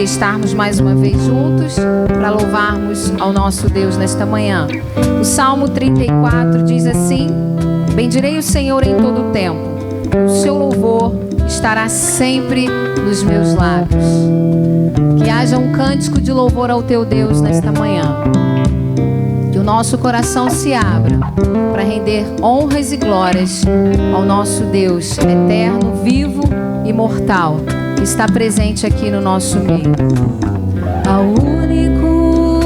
estarmos mais uma vez juntos para louvarmos ao nosso Deus nesta manhã. O Salmo 34 diz assim: bendirei o Senhor em todo o tempo, o seu louvor estará sempre nos meus lábios. Que haja um cântico de louvor ao teu Deus nesta manhã. Que o nosso coração se abra para render honras e glórias ao nosso Deus eterno, vivo e imortal, que está presente aqui no nosso meio. Ao único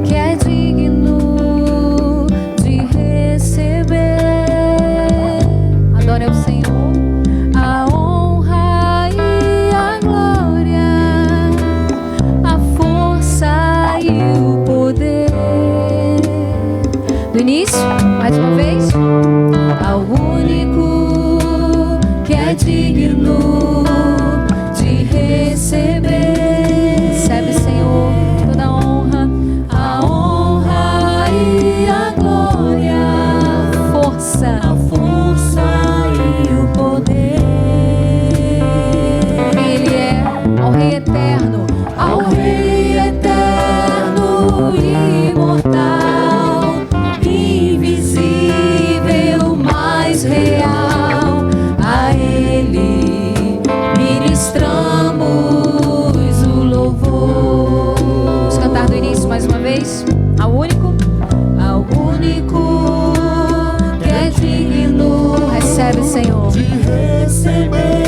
que é digno de receber, adore ao Senhor, a honra e a glória, a força e o poder. Do início, mais uma vez. Ao único que é digno de receber. Recebe, Senhor, toda a honra e a glória, a força e o poder. Quem Ele é? Ao Rei eterno, ao Rei eterno e imortal, invisível, mais real, a Ele ministramos o louvor. Vamos cantar do início mais uma vez. Ao único que é digno, recebe, Senhor, de receber.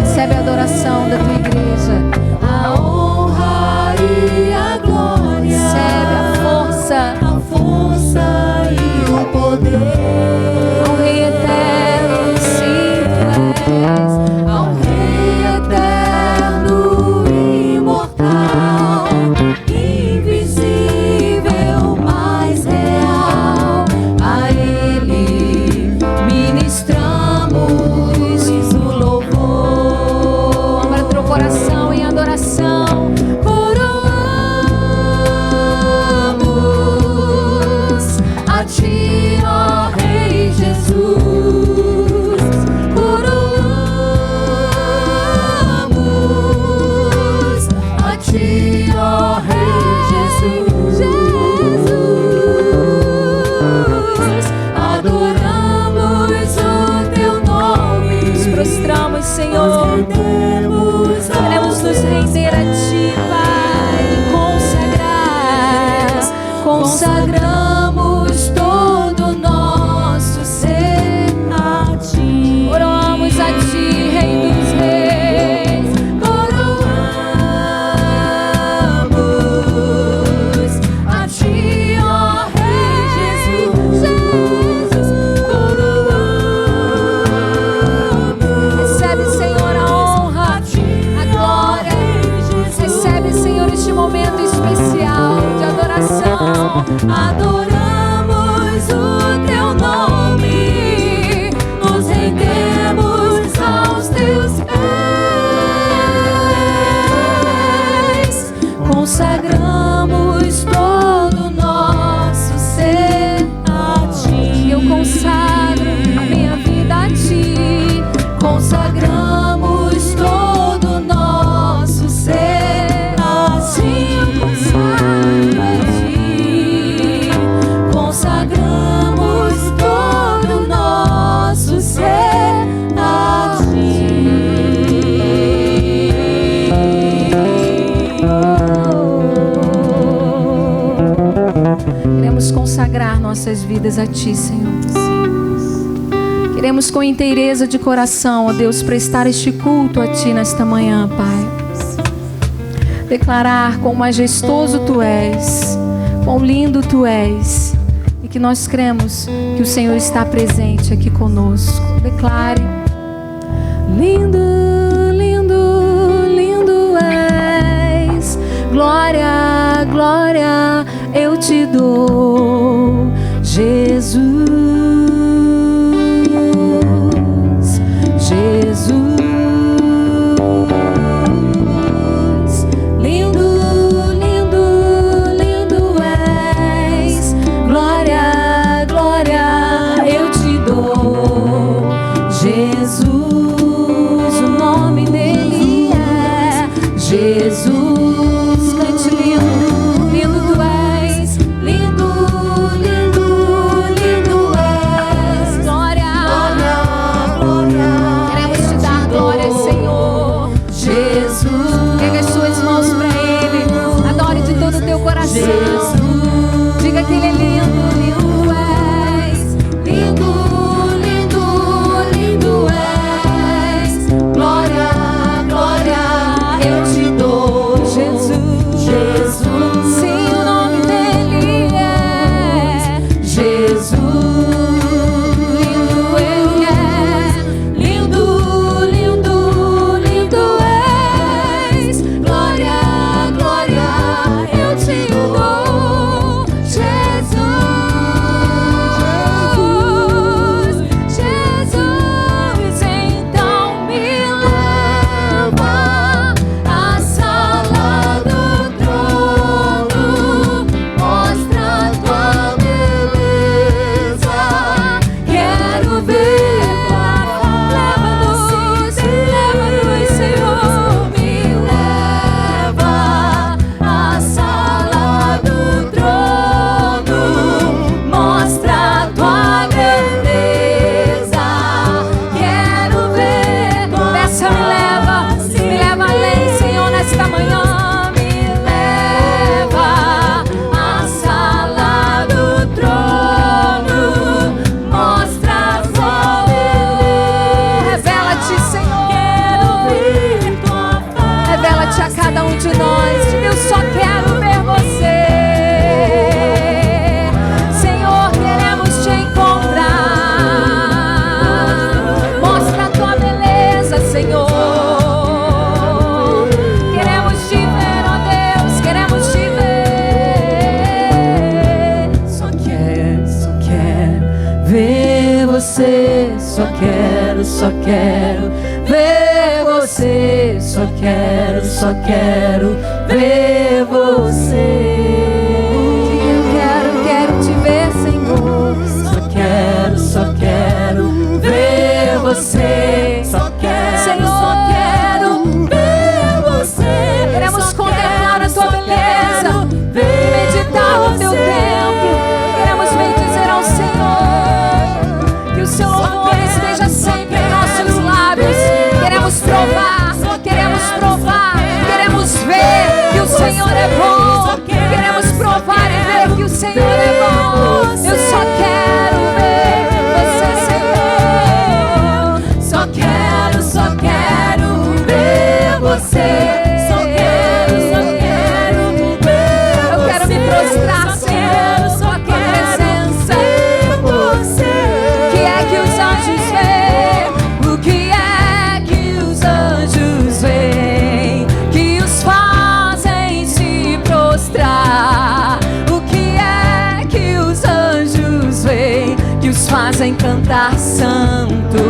recebe a adoração da tua igreja, A honra e a glória, recebe a força a força e o poder. ao Rei eterno, sim, tu és. Ao Rei eterno e imortal, invisível, mais real, a Ele ministramos o louvor. Abra teu coração em adoração. Coroamos a Ti, ó Rei Jesus. Coroamos a Ti, ó Rei Jesus. Adoramos o Teu nome. Nos prostramos, Senhor. Queremos nos render a Ti, Pai, Consagramos todo o nosso ser a Ti. oramos a Ti, Rei dos Reis. Coroamos a Ti, ó Rei Jesus. Coroamos. Recebe, Senhor, a honra, a glória. Recebe, Senhor, este momento especial de adoração. Adoramos o Teu nome, nos rendemos aos Teus pés, consagramos todo o nosso ser a Ti. Eu consagro a minha vida a Ti. Consagramos todo o nosso ser a Ti. Eu consagro a Ti. Consagramos todo o nosso ser a Ti. Queremos consagrar nossas vidas a Ti, Senhor. Queremos com inteireza de coração, ó Deus, prestar este culto a Ti nesta manhã, Pai. Declarar quão majestoso Tu és, quão lindo Tu és, e que nós cremos que o Senhor está presente aqui conosco. Declare: lindo, lindo, lindo és, glória, glória eu te dou, Jesus, Jesus. Lindo, lindo, lindo és, glória, glória eu te dou, Jesus. O nome dele é Jesus. Cante lindo, lindo tu és. Lindo, lindo, lindo és. Glória, Glória, queremos te dar glória, Senhor. Jesus. Pega as suas mãos para Ele. Adore de todo o teu coração. Jesus. Diga que Ele é lindo, lindo tu és. Lindo, lindo, lindo és. Glória, glória, eu te dou. Jesus, Jesus. sim, o nome dele é Jesus. lindo, Ele é. Lindo, lindo, lindo és. Glória, glória, eu te dou. Jesus, Jesus, então me leva à sala do trono, mostra a tua beleza. Quero ver leva-nos, Senhor, me leva à sala do trono, mostra a tua grandeza. Quero ver, Peça, me leva além, Senhor, nesta manhã. me leva à sala do trono, mostra a tua beleza. Revela-te, Senhor. Quero ver tua face. Revela-te a cada um de nós. Diga, eu só quero ver você. Senhor, queremos te encontrar. Mostra a tua beleza, Senhor. Queremos te ver, ó Deus, queremos te ver. Só quero ver você. Só quero ver você. Só quero ver você. Eu quero te ver, Senhor. Só quero ver você. Só quero ver você. Queremos contemplar a tua beleza, ver meditar no teu templo. Queremos bendizer ao Senhor. Que o seu louvor esteja sempre em nossos lábios. Queremos provar, queremos ver que o Senhor é bom. Queremos provar e ver que o Senhor é bom. Eu só quero ver você, Senhor. Só quero ver você. Só quero ver Eu quero me prostrar, Senhor, Só na tua presença. ver você. O que é que os anjos veem? O que é que os anjos veem? Que os fazem se prostrar. O que é que os anjos veem? Que os fazem cantar santo.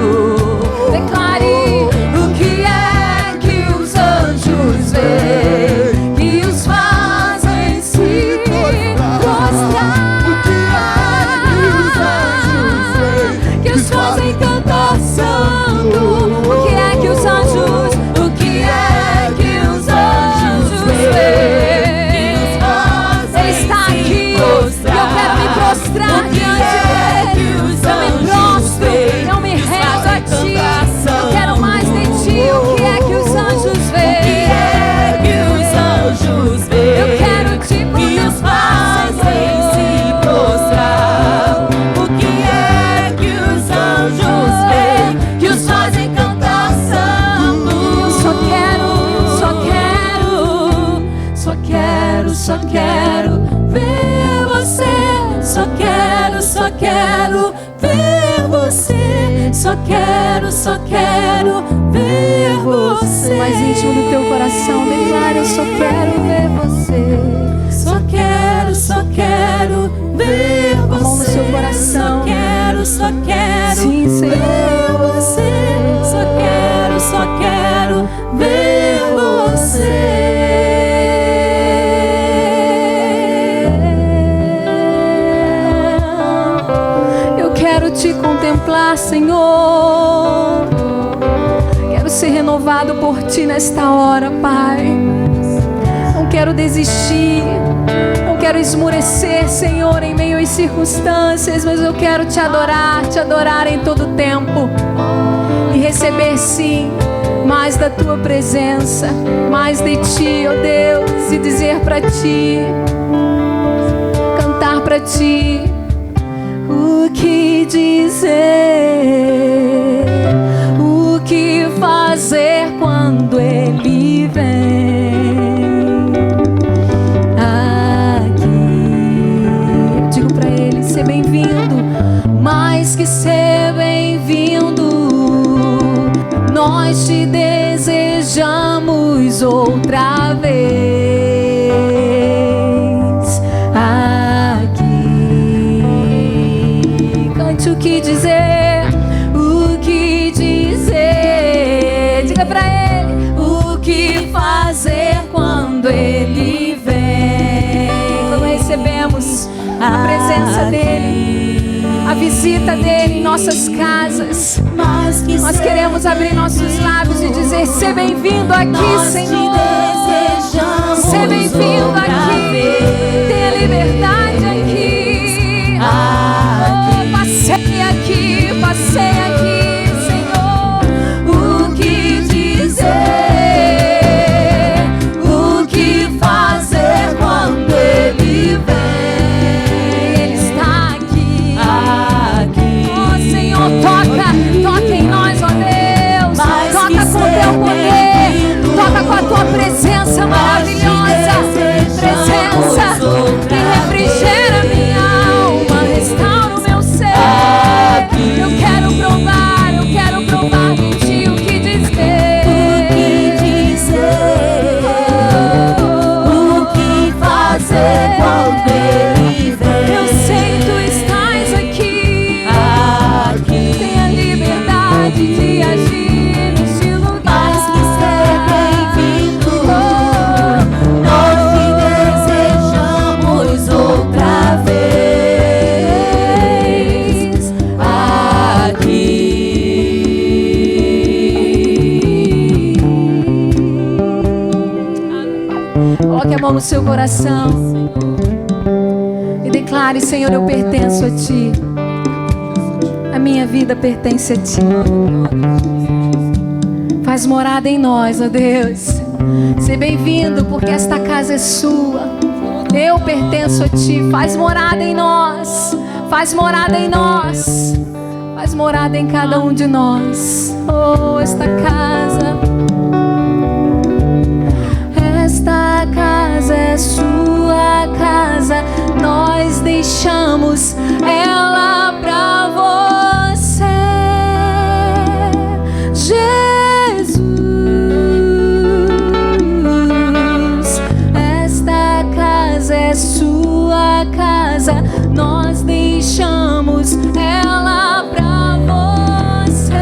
Declare, o que é que os anjos veem? Que os fazem se prostrar. Que os fazem cantar santo. O que é que os anjos veem? Ele está aqui e eu quero me prostrar diante dele. Eu me prostro, eu me rendo a ti. Eu quero mais de ti. O que é que os anjos veem? Eu quero te contemplar, Que os fazem cantar santo. Só quero ver você. Só quero ver você. Só quero ver você. mais íntimo do teu coração, declara: eu só quero ver você. Só quero ver você. A mão no seu coração. Só quero Sim, Senhor. ver você. Só quero ver você. Eu quero te contemplar, Senhor. Quero ser renovado por ti nesta hora, Pai. quero desistir, não quero esmurecer, Senhor, em meio às circunstâncias, mas eu quero te adorar em todo tempo e receber, sim, mais da tua presença, mais de ti, ó Deus, e dizer para ti, cantar para ti. O que dizer, o que fazer quando Ele vem aqui? Eu digo para Ele, ser bem-vindo, mais que ser bem-vindo, nós te desejamos outra vez. O que dizer, o que dizer, diga pra Ele, o que fazer quando Ele vem. Quando recebemos a presença dEle, a visita dEle em nossas casas, nós queremos abrir nossos lábios e dizer, ser bem-vindo aqui, Senhor, ser bem-vindo aqui, tenha liberdade aqui. Passei aqui, Senhor. O que dizer, o que fazer quando Ele vem? Ele está aqui. Oh, Senhor, toca em nós, ó Deus. Toca com o teu poder, toca com a tua presença maravilhosa, presença que refrigera minha alma, restaura o meu ser. Eu quero provar de ti. O que dizer, o que fazer quando Ele vem? Eu sei tu estás aqui. Tenha liberdade de agir neste lugar. Mais que ser bem-vindo, nós te desejamos outra vez. Coloque a mão no seu coração e declare, Senhor, eu pertenço a Ti. A minha vida pertence a Ti. Faz morada em nós, ó Deus. Seja bem-vindo, porque esta casa é sua. Eu pertenço a Ti. Faz morada em nós. Faz morada em nós. Faz morada em cada um de nós. Oh, esta casa. Esta casa é sua casa, nós deixamos ela pra você, Jesus. Esta casa é sua casa, nós deixamos ela pra você,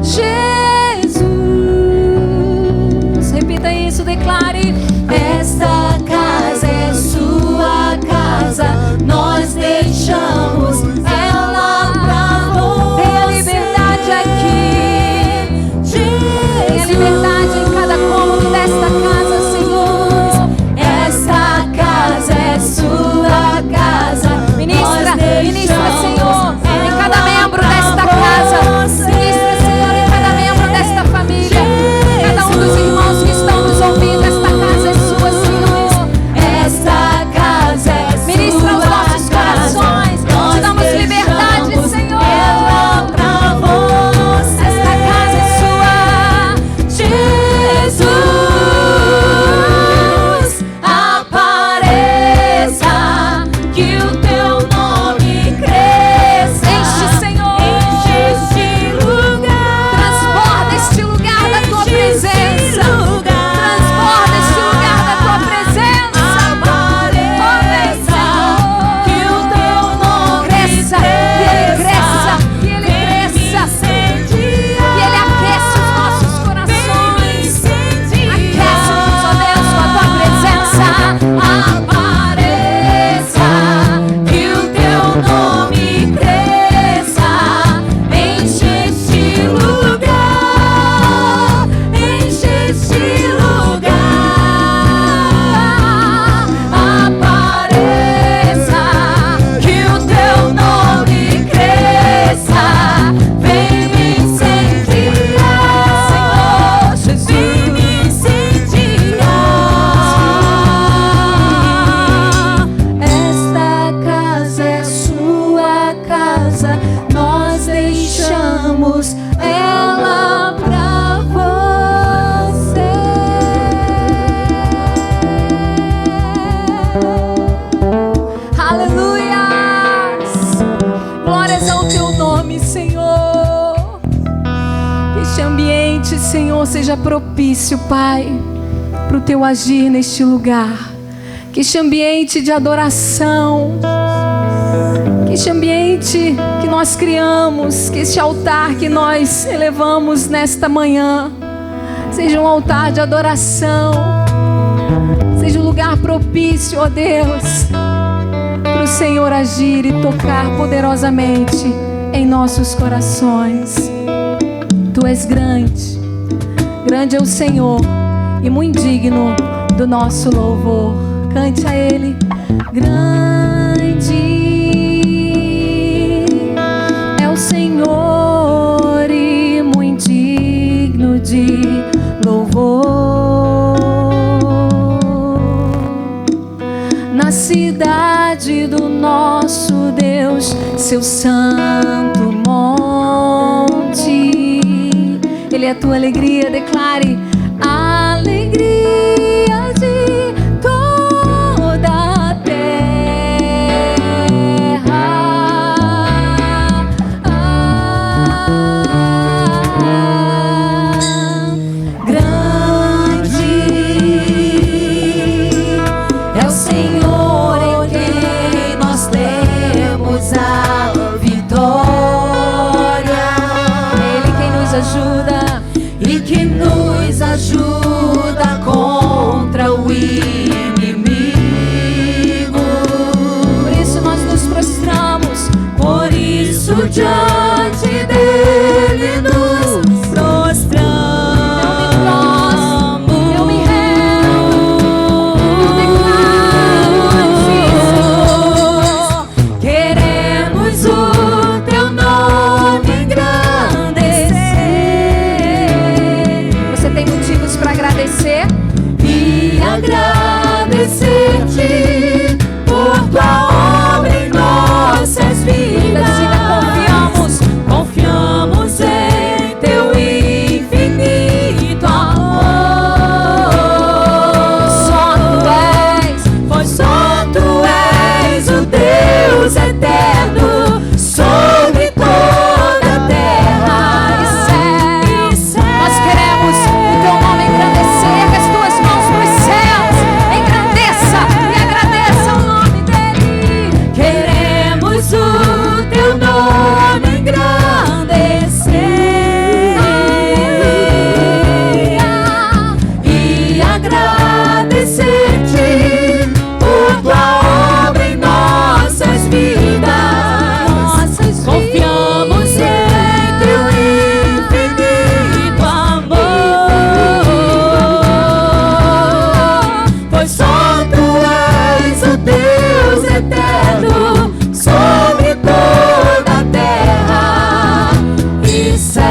Jesus. Repita isso, declare. Esta casa é sua casa, nós deixamos ela pra você. Tenha liberdade aqui, tenha liberdade em cada cômodo desta casa, Senhor. Esta casa é sua casa, ministra, Senhor, em cada membro desta casa. Ministra, Senhor, em cada membro desta família, cada um dos irmãos que estão nos ouvindo. Esta casa é sua, Senhor. seja propício, Pai, para o Teu agir neste lugar. Que este ambiente de adoração, que este ambiente que nós criamos, que este altar que nós elevamos nesta manhã, seja um altar de adoração, seja um lugar propício, ó Deus, para o Senhor agir e tocar poderosamente em nossos corações. Tu és grande, grande é o Senhor e muito digno do nosso louvor. Cante a Ele. Grande é o Senhor e muito digno de louvor. Na cidade do nosso Deus, seu santo monte, Ele é a tua alegria. Declare: a alegria de toda a terra. Grande é o Senhor em quem nós temos a vitória. Ele quem nos ajuda e que nos ajuda contra o inimigo. Por isso nós nos prostramos, por isso diante dele nos prostramos. Eu me rendo, eu declaro, Jesus, queremos o teu nome engrandecer. Você tem motivos para agradecer? E agradecer-te por tua obra em nossas vidas. Diga: confiamos em teu infinito amor. Pois só tu és o Deus eterno sobre toda a terra e céu. Nós queremos o teu nome engrandecer. As tuas mãos nos céus, engrandeça e agradeça o nome dele. Queremos o teu nome engrandecer e agradecer-te por tua obra em nossas vidas. Confiamos em teu infinito amor, pois só tu és o Deus eterno sobre toda a terra e céu.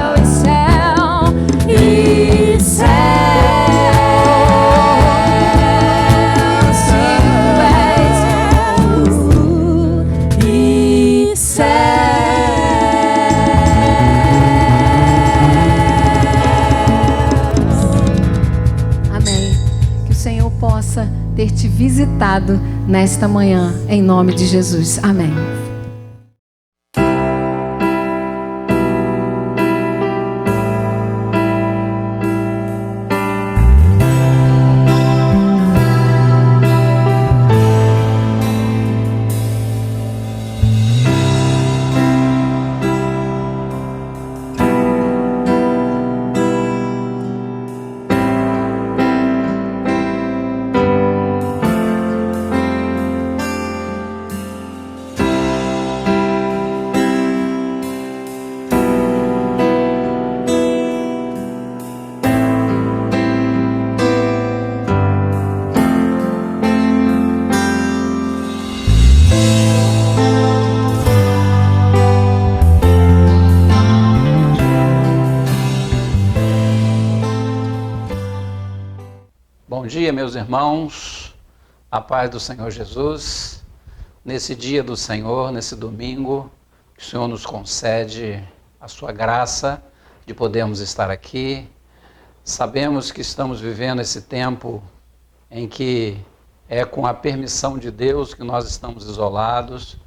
E céu, e céu. E céu. Amém. Que o Senhor possa ter te visitado nesta manhã, em nome de Jesus. Amém. Bom dia, meus irmãos, a paz do Senhor Jesus. Nesse dia do Senhor, nesse domingo, que o Senhor nos concede a sua graça de podermos estar aqui. Sabemos que estamos vivendo esse tempo em que é com a permissão de Deus que nós estamos isolados,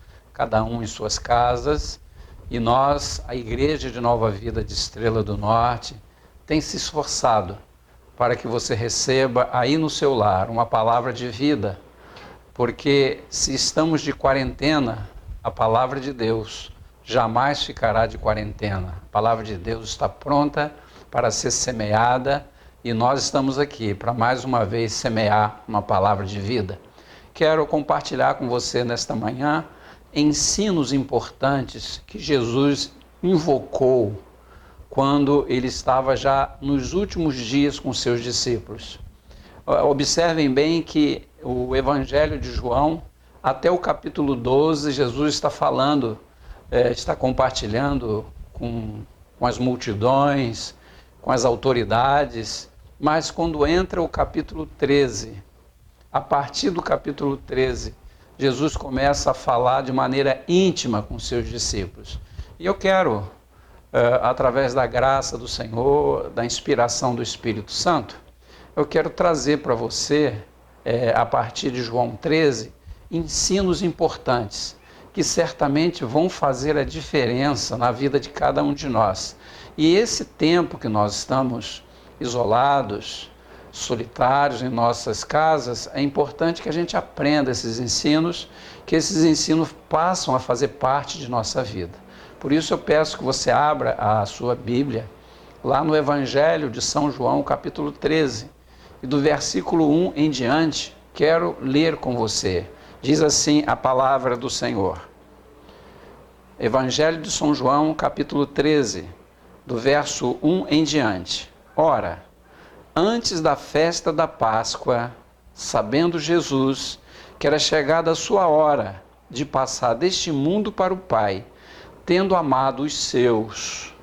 cada um em suas casas, e nós, a Igreja de Nova Vida de Estrela do Norte, tem se esforçado para que você receba aí no seu lar uma palavra de vida, porque se estamos de quarentena, a palavra de Deus jamais ficará de quarentena. A palavra de Deus está pronta para ser semeada e nós estamos aqui para mais uma vez semear uma palavra de vida. Quero compartilhar com você nesta manhã ensinos importantes que Jesus invocou quando ele estava já nos últimos dias com seus discípulos. Observem bem que o Evangelho de João, até o capítulo 12, Jesus está falando, está compartilhando com as multidões, com as autoridades, mas quando entra o capítulo 13, a partir do capítulo 13, Jesus começa a falar de maneira íntima com seus discípulos. E eu quero, através da graça do Senhor, da inspiração do Espírito Santo, eu quero trazer para você, a partir de João 13, ensinos importantes, que certamente vão fazer a diferença na vida de cada um de nós. E esse tempo que nós estamos isolados, solitários em nossas casas, é importante que a gente aprenda esses ensinos, que esses ensinos passam a fazer parte de nossa vida. Por isso eu peço que você abra a sua Bíblia, lá no Evangelho de São João, capítulo 13, e do versículo 1 em diante, quero ler com você. Diz assim a palavra do Senhor. Evangelho de São João, capítulo 13, do verso 1 em diante. Ora, antes da festa da Páscoa, sabendo Jesus que era chegada a sua hora de passar deste mundo para o Pai, tendo amado os seus,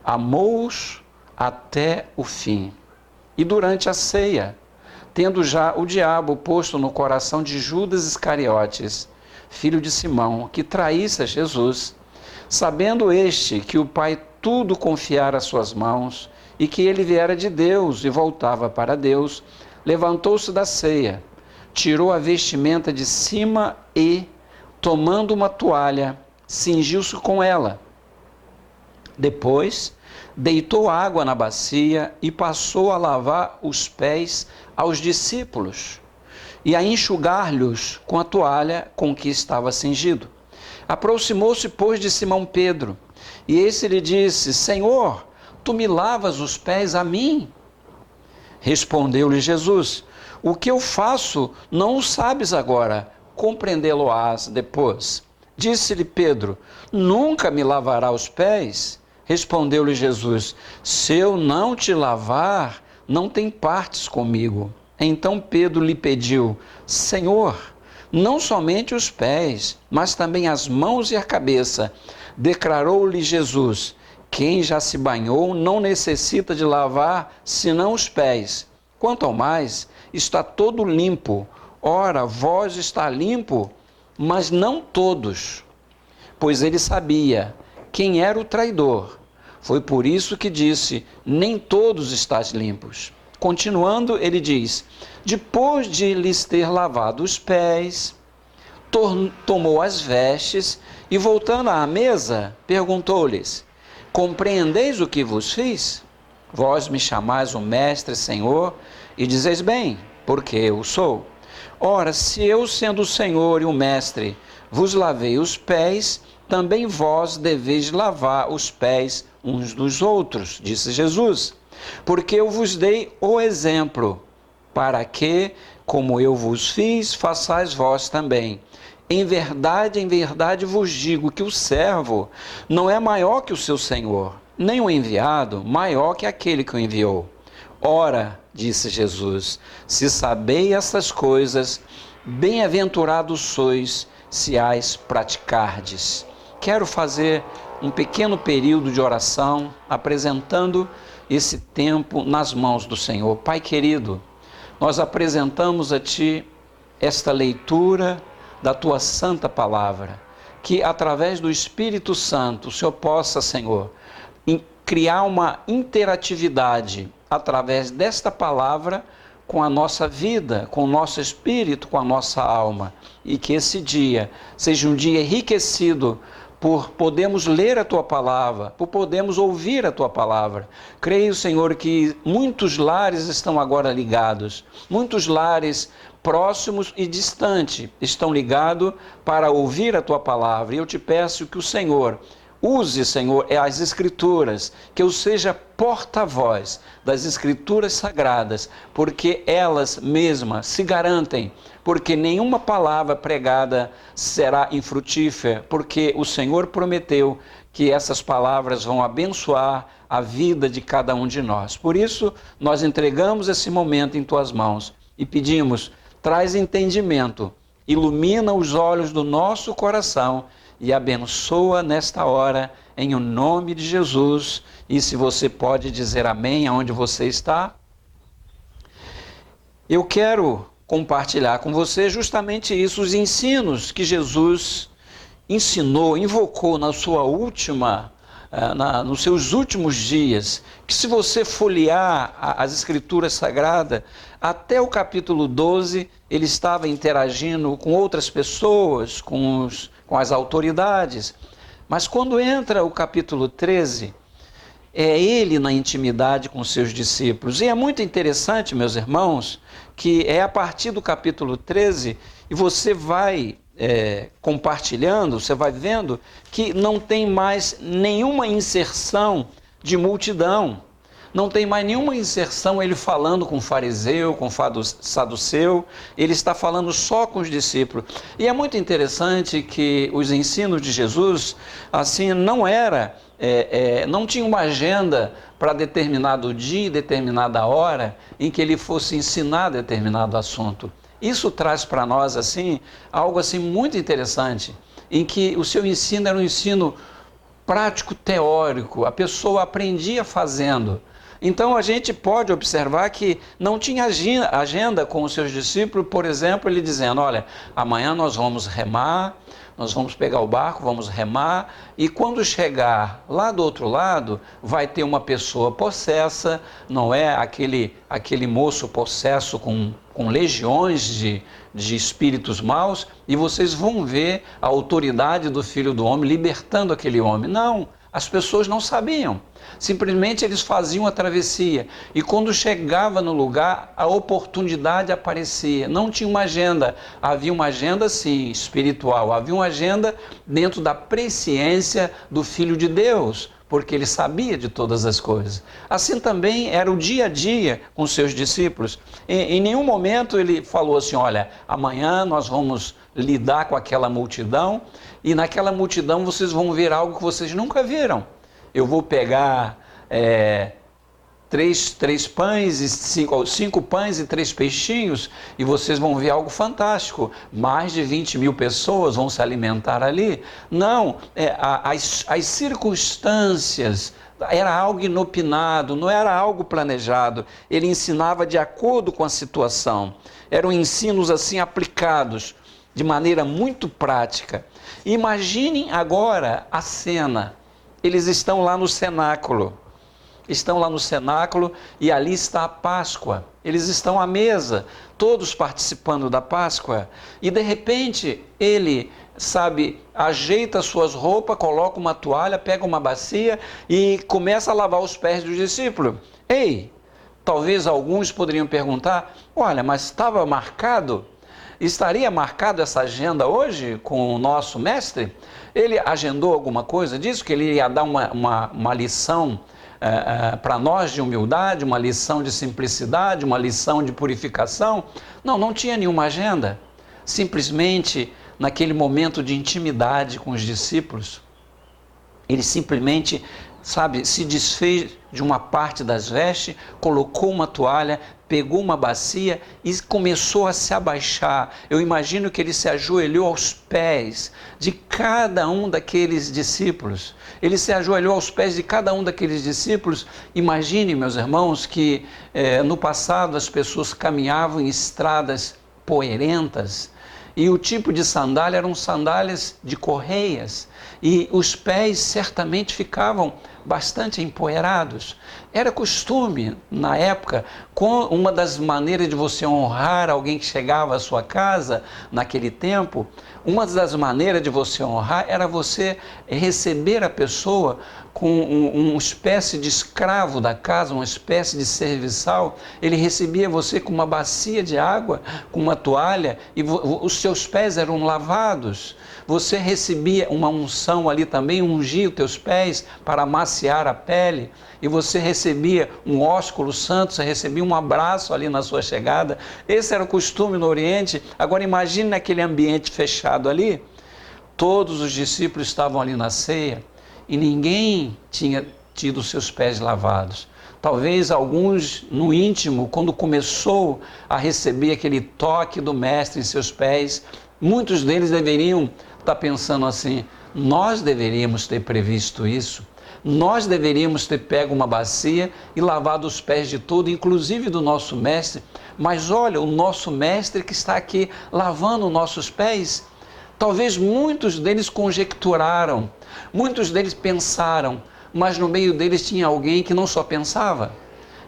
amou-os até o fim. E durante a ceia, tendo já o diabo posto no coração de Judas Iscariotes, filho de Simão, que traísse a Jesus, sabendo este que o Pai tudo confiara às suas mãos, e que ele viera de Deus e voltava para Deus, levantou-se da ceia, tirou a vestimenta de cima e, tomando uma toalha, cingiu-se com ela. Depois, deitou água na bacia e passou a lavar os pés aos discípulos e a enxugar-lhes com a toalha com que estava cingido. Aproximou-se, pois, de Simão Pedro, e esse lhe disse: Senhor, tu me lavas os pés a mim? Respondeu-lhe Jesus: o que eu faço não o sabes agora, compreendê-lo-ás depois. Disse-lhe Pedro: nunca me lavará os pés? Respondeu-lhe Jesus: se eu não te lavar, não tem partes comigo. Então Pedro lhe pediu: Senhor, não somente os pés, mas também as mãos e a cabeça. Declarou-lhe Jesus: quem já se banhou não necessita de lavar senão os pés. Quanto ao mais, está todo limpo. Ora, vós está limpo, mas não todos. Pois ele sabia quem era o traidor. Foi por isso que disse: nem todos estáis limpos. Continuando, ele diz: depois de lhes ter lavado os pés, tomou as vestes e, voltando à mesa, perguntou-lhes: compreendeis o que vos fiz? Vós me chamais o Mestre, Senhor, e dizeis bem, porque eu sou. Ora, se eu, sendo o Senhor e o Mestre, vos lavei os pés, também vós deveis lavar os pés uns dos outros, disse Jesus. Porque eu vos dei o exemplo, para que, como eu vos fiz, façais vós também. Em verdade vos digo que o servo não é maior que o seu senhor, nem o enviado maior que aquele que o enviou. Ora, disse Jesus, se sabeis essas coisas, bem-aventurados sois se as praticardes. Quero fazer um pequeno período de oração, apresentando esse tempo nas mãos do Senhor. Pai querido, nós apresentamos a Ti esta leitura da Tua santa palavra, que através do Espírito Santo o Senhor possa, Senhor, criar uma interatividade através desta palavra com a nossa vida, com o nosso espírito, com a nossa alma. E que esse dia seja um dia enriquecido por podermos ler a Tua Palavra, por podermos ouvir a Tua Palavra. Creio, Senhor, que muitos lares estão agora ligados, muitos lares próximos e distantes estão ligados para ouvir a Tua Palavra. E eu te peço que o Senhor use, Senhor, as Escrituras, que eu seja porta-voz das Escrituras Sagradas, porque elas mesmas se garantem, porque nenhuma palavra pregada será infrutífera, porque o Senhor prometeu que essas palavras vão abençoar a vida de cada um de nós. Por isso, nós entregamos esse momento em Tuas mãos e pedimos, traz entendimento, ilumina os olhos do nosso coração e abençoa nesta hora, em o nome de Jesus. E se você pode dizer amém aonde você está, eu quero compartilhar com você justamente isso, os ensinos que Jesus ensinou, invocou na sua última, nos seus últimos dias, que se você folhear as Escrituras Sagradas, até o capítulo 12, ele estava interagindo com outras pessoas, com as autoridades. Mas quando entra o capítulo 13, é ele na intimidade com seus discípulos. E é muito interessante, meus irmãos, que é a partir do capítulo 13, e você vai compartilhando, você vai vendo que não tem mais nenhuma inserção de multidão. Não tem mais nenhuma inserção ele falando com fariseu, com saduceu, ele está falando só com os discípulos. E é muito interessante que os ensinos de Jesus, assim, não tinha uma agenda para determinado dia, determinada hora, em que ele fosse ensinar determinado assunto. Isso traz para nós, assim, algo assim muito interessante, em que o seu ensino era um ensino prático, teórico, a pessoa aprendia fazendo. Então a gente pode observar que não tinha agenda com os seus discípulos, por exemplo, ele dizendo, olha, amanhã nós vamos remar, nós vamos pegar o barco, vamos remar, e quando chegar lá do outro lado, vai ter uma pessoa possessa, não é aquele moço possesso com legiões de espíritos maus, e vocês vão ver a autoridade do Filho do Homem libertando aquele homem. Não, as pessoas não sabiam. Simplesmente eles faziam a travessia e quando chegava no lugar, a oportunidade aparecia. Não tinha uma agenda, havia uma agenda sim, espiritual, havia uma agenda dentro da presciência do Filho de Deus, porque ele sabia de todas as coisas. Assim também era o dia a dia com seus discípulos. Em nenhum momento ele falou assim, olha, amanhã nós vamos lidar com aquela multidão e naquela multidão vocês vão ver algo que vocês nunca viram. Eu vou pegar três pães, cinco pães e 3 peixinhos e vocês vão ver algo fantástico. Mais de 20 mil pessoas vão se alimentar ali. Não, as circunstâncias, era algo inopinado, não era algo planejado. Ele ensinava de acordo com a situação. Eram ensinos assim aplicados de maneira muito prática. Imaginem agora a cena. Eles estão lá no cenáculo. Estão lá no cenáculo e ali está a Páscoa. Eles estão à mesa, todos participando da Páscoa. E de repente ele, ajeita suas roupas, coloca uma toalha, pega uma bacia e começa a lavar os pés dos discípulos. Ei, talvez alguns poderiam perguntar, olha, mas estava marcado? Estaria marcado essa agenda hoje com o nosso mestre? Ele agendou alguma coisa? Disse que ele ia dar uma lição para nós de humildade, uma lição de simplicidade, uma lição de purificação? Não tinha nenhuma agenda. Simplesmente, naquele momento de intimidade com os discípulos, ele simplesmente, se desfez de uma parte das vestes, colocou uma toalha, pegou uma bacia e começou a se abaixar. Eu imagino que ele se ajoelhou aos pés de cada um daqueles discípulos. Ele se ajoelhou aos pés de cada um daqueles discípulos. Imagine, meus irmãos, que no passado as pessoas caminhavam em estradas poeirentas e o tipo de sandália eram sandálias de correias e os pés certamente ficavam bastante empoeirados. Era costume, na época, uma das maneiras de você honrar alguém que chegava à sua casa, naquele tempo, uma das maneiras de você honrar era você receber a pessoa com uma espécie de escravo da casa, uma espécie de serviçal. Ele recebia você com uma bacia de água, com uma toalha, e os seus pés eram lavados. Você recebia uma unção ali também, ungia os teus pés para amaciar a pele, e você recebia um ósculo santo, você recebia um abraço ali na sua chegada. Esse era o costume no Oriente. Agora imagine naquele ambiente fechado ali, todos os discípulos estavam ali na ceia, e ninguém tinha tido seus pés lavados. Talvez alguns no íntimo, quando começou a receber aquele toque do mestre em seus pés, muitos deles deveriam estar pensando assim: nós deveríamos ter previsto isso, nós deveríamos ter pego uma bacia e lavado os pés de todo, inclusive do nosso mestre. Mas olha, o nosso mestre que está aqui lavando nossos pés. Talvez muitos deles conjecturaram, muitos deles pensaram, mas no meio deles tinha alguém que não só pensava,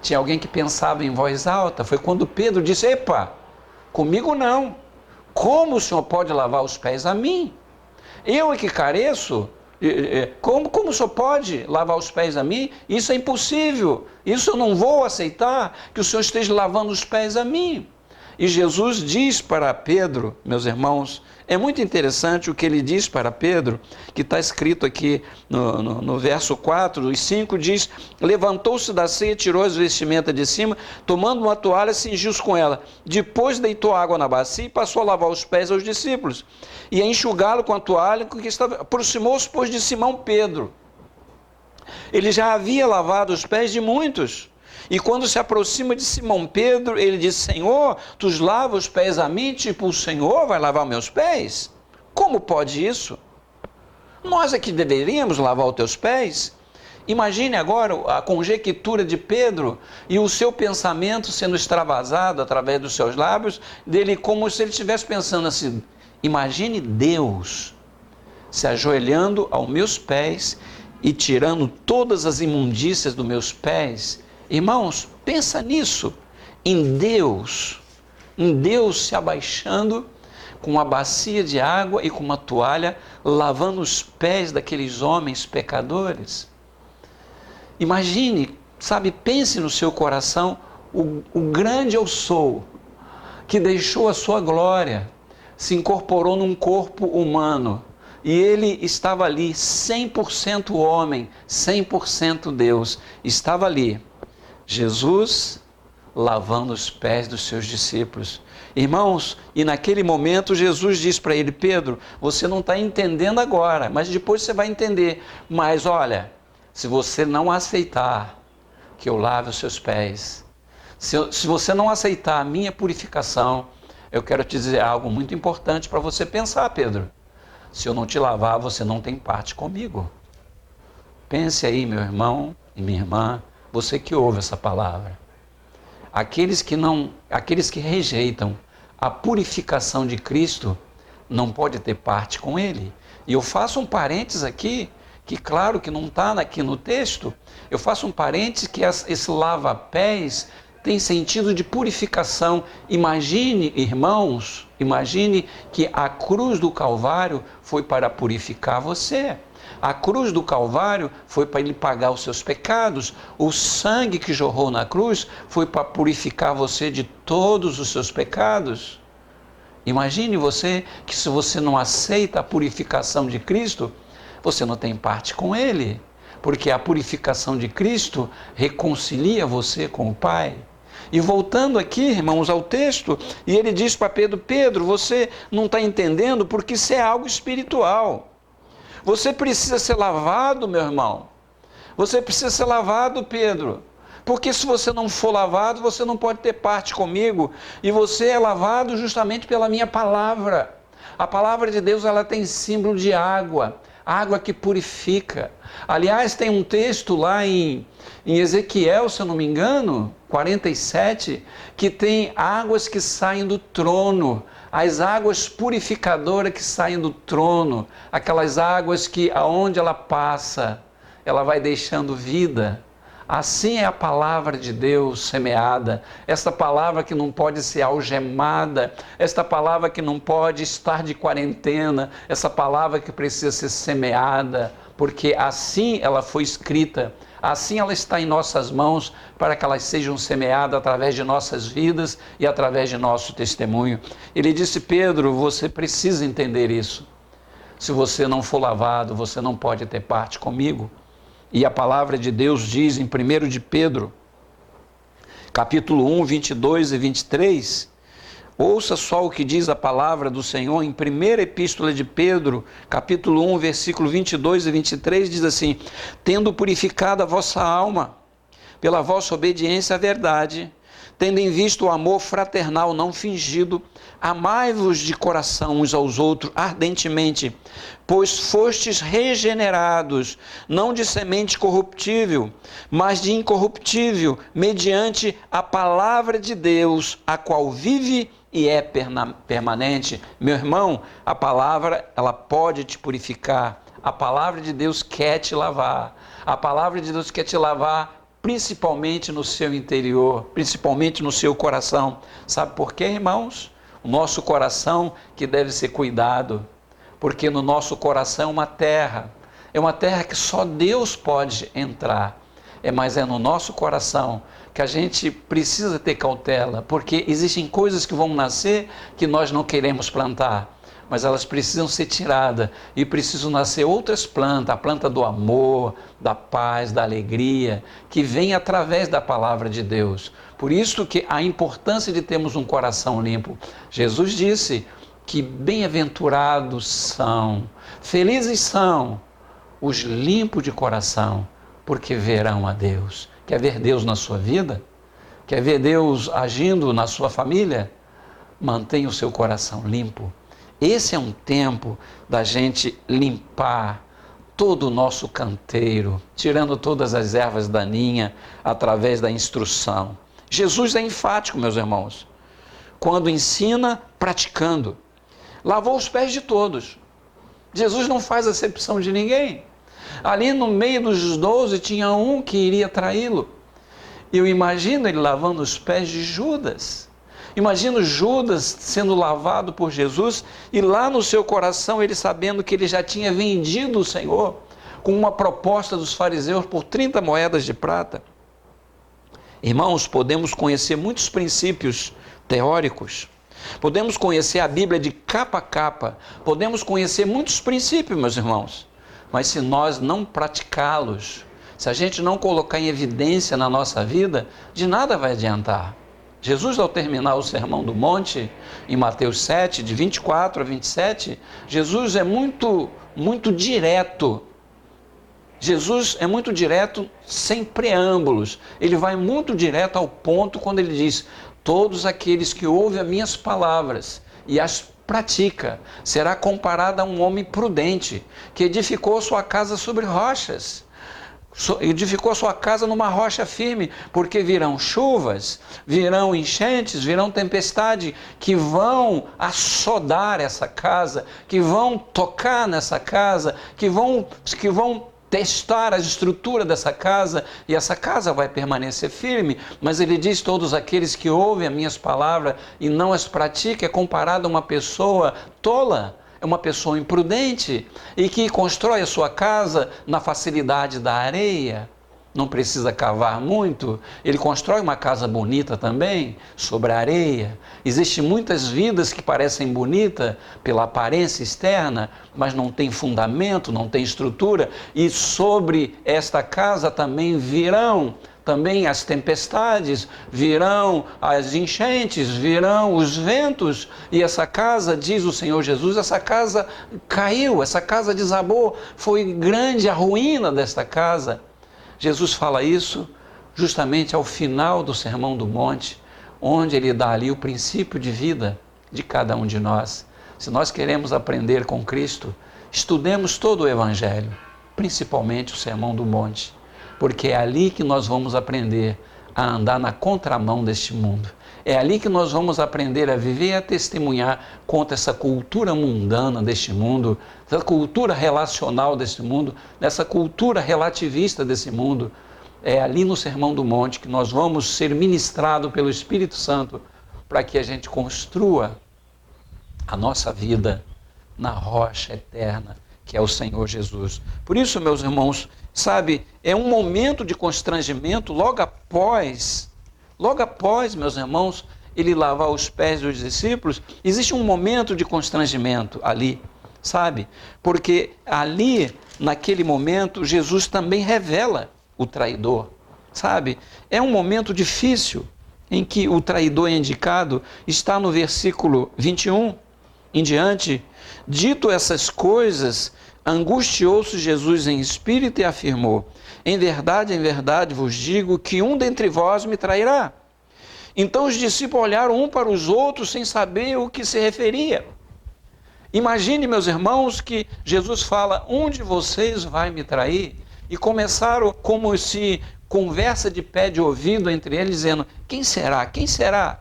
tinha alguém que pensava em voz alta. Foi quando Pedro disse: epa, comigo não. Como o senhor pode lavar os pés a mim? Eu é que careço? Como o senhor pode lavar os pés a mim? Isso é impossível. Isso eu não vou aceitar, que o senhor esteja lavando os pés a mim. E Jesus diz para Pedro, meus irmãos, é muito interessante o que ele diz para Pedro, que está escrito aqui no verso 4 e 5, diz: levantou-se da ceia, tirou as vestimentas de cima, tomando uma toalha, cingiu-se com ela. Depois deitou água na bacia e passou a lavar os pés aos discípulos, e a enxugá-lo com a toalha com que estava. Aproximou-se, pois, de Simão Pedro. Ele já havia lavado os pés de muitos. E quando se aproxima de Simão Pedro, ele diz: Senhor, tu lavas os pés a mim? Tipo, o Senhor vai lavar meus pés? Como pode isso? Nós é que deveríamos lavar os teus pés? Imagine agora a conjectura de Pedro e o seu pensamento sendo extravasado através dos seus lábios, dele, como se ele estivesse pensando assim: imagine Deus se ajoelhando aos meus pés e tirando todas as imundícias dos meus pés. Irmãos, pensa nisso, em Deus se abaixando com uma bacia de água e com uma toalha, lavando os pés daqueles homens pecadores. Imagine, pense no seu coração, o grande eu sou, que deixou a sua glória, se incorporou num corpo humano, e ele estava ali, 100% homem, 100% Deus, estava ali. Jesus lavando os pés dos seus discípulos. Irmãos, e naquele momento Jesus diz para ele: Pedro, você não está entendendo agora, mas depois você vai entender. Mas olha, se você não aceitar que eu lave os seus pés, se você não aceitar a minha purificação, eu quero te dizer algo muito importante para você pensar, Pedro. Se eu não te lavar, você não tem parte comigo. Pense aí, meu irmão e minha irmã, você que ouve essa palavra. Aqueles que rejeitam a purificação de Cristo, não pode ter parte com Ele. E eu faço um parênteses aqui, que claro que não está aqui no texto, eu faço um parênteses que esse lava-pés tem sentido de purificação. Imagine, irmãos, imagine que a cruz do Calvário foi para purificar você. A cruz do Calvário foi para ele pagar os seus pecados. O sangue que jorrou na cruz foi para purificar você de todos os seus pecados. Imagine você que, se você não aceita a purificação de Cristo, você não tem parte com Ele, porque a purificação de Cristo reconcilia você com o Pai. E voltando aqui, irmãos, ao texto, e ele diz para Pedro: Pedro, você não está entendendo, porque isso é algo espiritual. Você precisa ser lavado, meu irmão. Você precisa ser lavado, Pedro. Porque se você não for lavado, você não pode ter parte comigo. E você é lavado justamente pela minha palavra. A palavra de Deus, ela tem símbolo de água. Água que purifica. Aliás, tem um texto lá em Ezequiel, se eu não me engano, 47, que tem águas que saem do trono. As águas purificadoras que saem do trono, aquelas águas que aonde ela passa, ela vai deixando vida. Assim é a palavra de Deus semeada, esta palavra que não pode ser algemada, esta palavra que não pode estar de quarentena, essa palavra que precisa ser semeada, porque assim ela foi escrita, assim ela está em nossas mãos, para que elas sejam semeadas através de nossas vidas e através de nosso testemunho. Ele disse: Pedro, você precisa entender isso. Se você não for lavado, você não pode ter parte comigo. E a palavra de Deus diz em 1 de Pedro, capítulo 1, 22 e 23, ouça só o que diz a palavra do Senhor em 1ª epístola de Pedro, capítulo 1, versículo 22 e 23, diz assim: tendo purificado a vossa alma pela vossa obediência à verdade, tendo em vista o amor fraternal não fingido, amai-vos de coração uns aos outros ardentemente, pois fostes regenerados, não de semente corruptível, mas de incorruptível, mediante a palavra de Deus, a qual vive e é permanente. Meu irmão, a palavra, ela pode te purificar. A palavra de Deus quer te lavar. A palavra de Deus quer te lavar principalmente no seu interior, principalmente no seu coração. Sabe por quê, irmãos? O nosso coração que deve ser cuidado, porque no nosso coração é uma terra que só Deus pode entrar, mas é no nosso coração que a gente precisa ter cautela, porque existem coisas que vão nascer que nós não queremos plantar, mas elas precisam ser tiradas e precisam nascer outras plantas, a planta do amor, da paz, da alegria, que vem através da palavra de Deus. Por isso que a importância de termos um coração limpo. Jesus disse que bem-aventurados são, felizes são os limpos de coração, porque verão a Deus. Quer ver Deus na sua vida? Quer ver Deus agindo na sua família? Mantenha o seu coração limpo. Esse é um tempo da gente limpar todo o nosso canteiro, tirando todas as ervas daninhas através da instrução. Jesus é enfático, meus irmãos, quando ensina praticando. Lavou os pés de todos. Jesus não faz acepção de ninguém. Ali no meio dos 12 tinha um que iria traí-lo. Eu imagino ele lavando os pés de Judas. Imagino Judas sendo lavado por Jesus e lá no seu coração ele sabendo que ele já tinha vendido o Senhor com uma proposta dos fariseus por 30 moedas de prata. Irmãos, podemos conhecer muitos princípios teóricos, podemos conhecer a Bíblia de capa a capa, podemos conhecer muitos princípios, meus irmãos, mas se nós não praticá-los, se a gente não colocar em evidência na nossa vida, de nada vai adiantar. Jesus, ao terminar o Sermão do Monte, em Mateus 7, de 24 a 27, Jesus é muito direto. Jesus é muito direto, sem preâmbulos. Ele vai muito direto ao ponto quando ele diz: todos aqueles que ouvem as minhas palavras e as pratica, será comparado a um homem prudente, que edificou sua casa sobre rochas. Edificou sua casa numa rocha firme, porque virão chuvas, virão enchentes, virão tempestade, que vão assodar essa casa, que vão tocar nessa casa, que vão testar a estrutura dessa casa, e essa casa vai permanecer firme. Mas ele diz: todos aqueles que ouvem as minhas palavras e não as praticam, é comparado a uma pessoa tola, é uma pessoa imprudente e que constrói a sua casa na facilidade da areia. Não precisa cavar muito, ele constrói uma casa bonita também, sobre a areia. Existem muitas vidas que parecem bonitas pela aparência externa, mas não tem fundamento, não tem estrutura, e sobre esta casa também virão as tempestades, virão as enchentes, virão os ventos, e essa casa, diz o Senhor Jesus, essa casa caiu, essa casa desabou, foi grande a ruína desta casa. Jesus fala isso justamente ao final do Sermão do Monte, onde ele dá ali o princípio de vida de cada um de nós. Se nós queremos aprender com Cristo, estudemos todo o Evangelho, principalmente o Sermão do Monte, porque é ali que nós vamos aprender a andar na contramão deste mundo. É ali que nós vamos aprender a viver e a testemunhar contra essa cultura mundana deste mundo, essa cultura relacional deste mundo, essa cultura relativista desse mundo. É ali no Sermão do Monte que nós vamos ser ministrados pelo Espírito Santo para que a gente construa a nossa vida na rocha eterna, que é o Senhor Jesus. Por isso, meus irmãos, sabe, é um momento de constrangimento logo após, meus irmãos, ele lavar os pés dos discípulos, existe um momento de constrangimento ali, sabe? Porque ali, naquele momento, Jesus também revela o traidor, sabe? É um momento difícil em que o traidor é indicado, está no versículo 21 em diante. Dito essas coisas, angustiou-se Jesus em espírito e afirmou: em verdade vos digo que um dentre vós me trairá. Então os discípulos olharam um para os outros sem saber o que se referia. Imagine, meus irmãos, que Jesus fala: um de vocês vai me trair. E começaram como se conversa de pé de ouvido entre eles, dizendo: quem será? Quem será?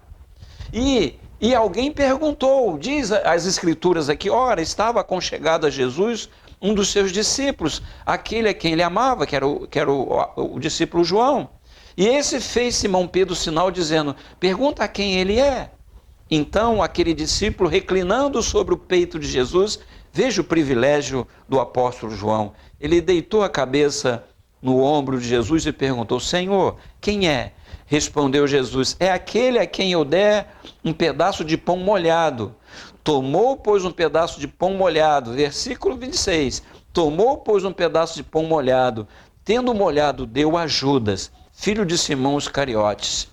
E alguém perguntou, diz as escrituras aqui, ora, estava aconchegado a Jesus um dos seus discípulos, aquele a quem ele amava, que era o discípulo João. E esse fez Simão Pedro sinal dizendo: pergunta a quem ele é. Então aquele discípulo, reclinando sobre o peito de Jesus, veja o privilégio do apóstolo João, ele deitou a cabeça no ombro de Jesus e perguntou: Senhor, quem é? Respondeu Jesus: é aquele a quem eu der um pedaço de pão molhado. Tomou, pois, um pedaço de pão molhado. Versículo 26. Tomou, pois, um pedaço de pão molhado. Tendo molhado, deu a Judas, filho de Simão Iscariotes.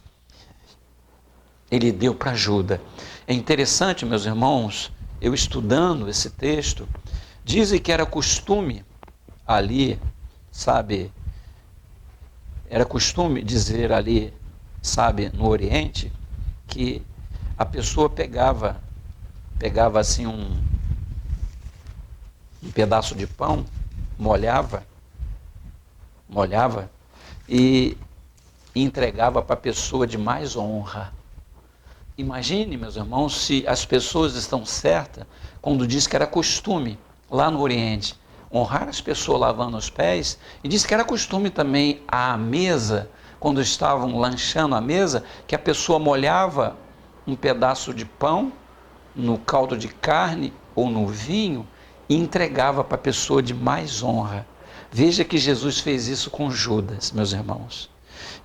Ele deu para Judas. É interessante, meus irmãos, eu estudando esse texto, dizem que era costume ali, sabe, era costume dizer ali, sabe, no Oriente, que a pessoa pegava assim um pedaço de pão, molhava e entregava para a pessoa de mais honra. Imagine, meus irmãos, se as pessoas estão certas quando diz que era costume lá no Oriente honrar as pessoas lavando os pés, e diz que era costume também à mesa, quando estavam lanchando a mesa, que a pessoa molhava um pedaço de pão no caldo de carne ou no vinho e entregava para a pessoa de mais honra. Veja que Jesus fez isso com Judas, meus irmãos.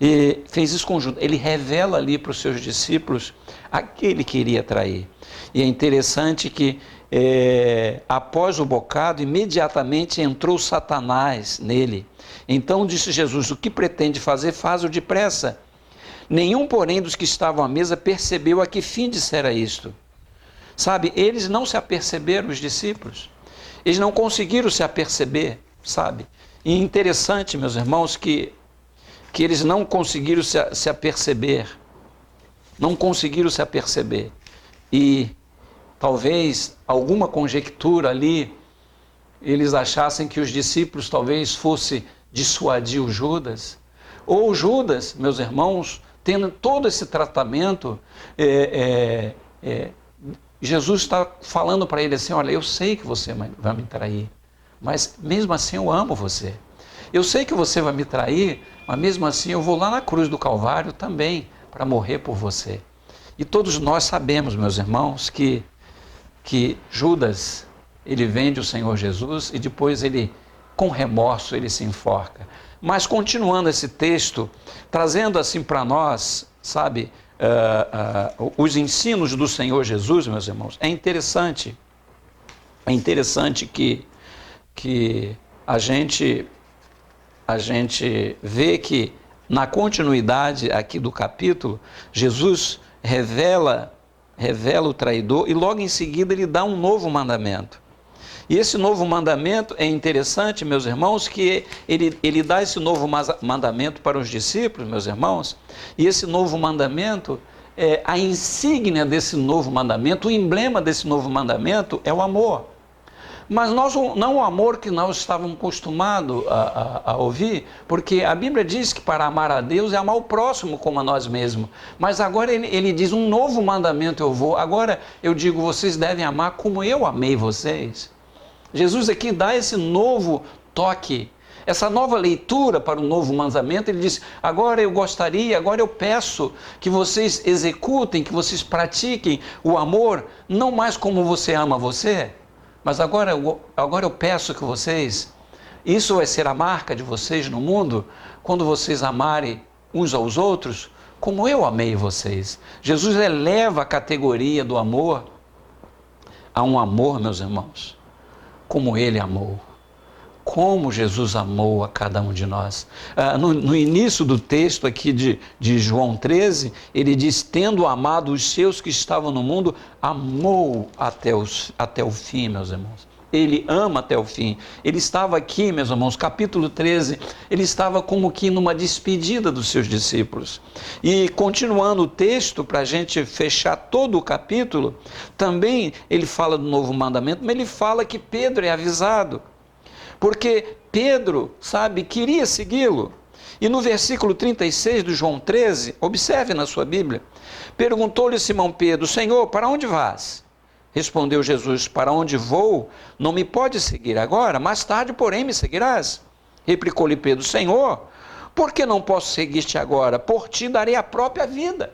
E fez isso com Judas. Ele revela ali para os seus discípulos aquele que iria trair. E é interessante que após o bocado, imediatamente entrou Satanás nele. Então disse Jesus: o que pretende fazer, faz-o depressa. Nenhum, porém, dos que estavam à mesa percebeu a que fim dissera isto. Sabe, eles não se aperceberam, os discípulos. Eles não conseguiram se aperceber, sabe. E interessante, meus irmãos, que eles não conseguiram se aperceber. Não conseguiram se aperceber. E talvez alguma conjectura ali, eles achassem que os discípulos talvez fosse dissuadir o Judas. Ou Judas, meus irmãos, tendo todo esse tratamento, Jesus está falando para ele assim: olha, eu sei que você vai me trair, mas mesmo assim eu amo você. Eu sei que você vai me trair, mas mesmo assim eu vou lá na cruz do Calvário também para morrer por você. E todos nós sabemos, meus irmãos, que Judas, ele vende o Senhor Jesus e depois ele, com remorso, ele se enforca. Mas continuando esse texto, trazendo assim para nós, sabe, os ensinos do Senhor Jesus, meus irmãos, é interessante que a gente vê que na continuidade aqui do capítulo, Jesus revela o traidor e logo em seguida ele dá um novo mandamento. E esse novo mandamento é interessante, meus irmãos, que ele dá esse novo mandamento para os discípulos, meus irmãos, e esse novo mandamento, a insígnia desse novo mandamento, o emblema desse novo mandamento é o amor. Mas não o amor que nós estávamos acostumados a ouvir, porque a Bíblia diz que para amar a Deus é amar o próximo como a nós mesmos. Mas agora ele diz, um novo mandamento agora eu digo, vocês devem amar como eu amei vocês. Jesus aqui dá esse novo toque, essa nova leitura para o novo mandamento. Ele diz, agora eu peço que vocês executem, que vocês pratiquem o amor, não mais como você ama você, mas agora eu peço que vocês, isso vai ser a marca de vocês no mundo, quando vocês amarem uns aos outros, como eu amei vocês. Jesus eleva a categoria do amor a um amor, meus irmãos, como ele amou. Como Jesus amou a cada um de nós. No início do texto aqui de João 13, ele diz, tendo amado os seus que estavam no mundo, amou até o fim, meus irmãos. Ele ama até o fim. Ele estava aqui, meus irmãos, capítulo 13, ele estava como que numa despedida dos seus discípulos. E continuando o texto, para a gente fechar todo o capítulo, também ele fala do novo mandamento, mas ele fala que Pedro é avisado. Porque Pedro, queria segui-lo. E no versículo 36 do João 13, observe na sua Bíblia, perguntou-lhe Simão Pedro, Senhor, para onde vas? Respondeu Jesus, para onde vou, não me podes seguir agora, mais tarde, porém, me seguirás. Replicou-lhe Pedro, Senhor, por que não posso seguir-te agora? Por ti darei a própria vida.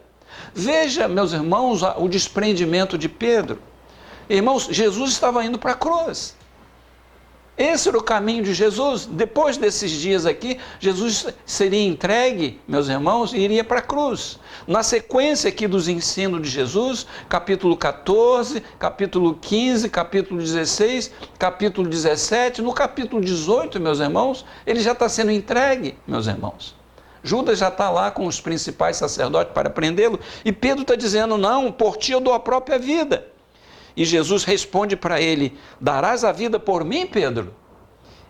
Veja, meus irmãos, o desprendimento de Pedro. Irmãos, Jesus estava indo para a cruz. Esse era o caminho de Jesus. Depois desses dias aqui, Jesus seria entregue, meus irmãos, e iria para a cruz. Na sequência aqui dos ensinos de Jesus, capítulo 14, capítulo 15, capítulo 16, capítulo 17, no capítulo 18, meus irmãos, ele já está sendo entregue, meus irmãos. Judas já está lá com os principais sacerdotes para prendê-lo, e Pedro está dizendo, não, por ti eu dou a própria vida. E Jesus responde para ele, darás a vida por mim, Pedro?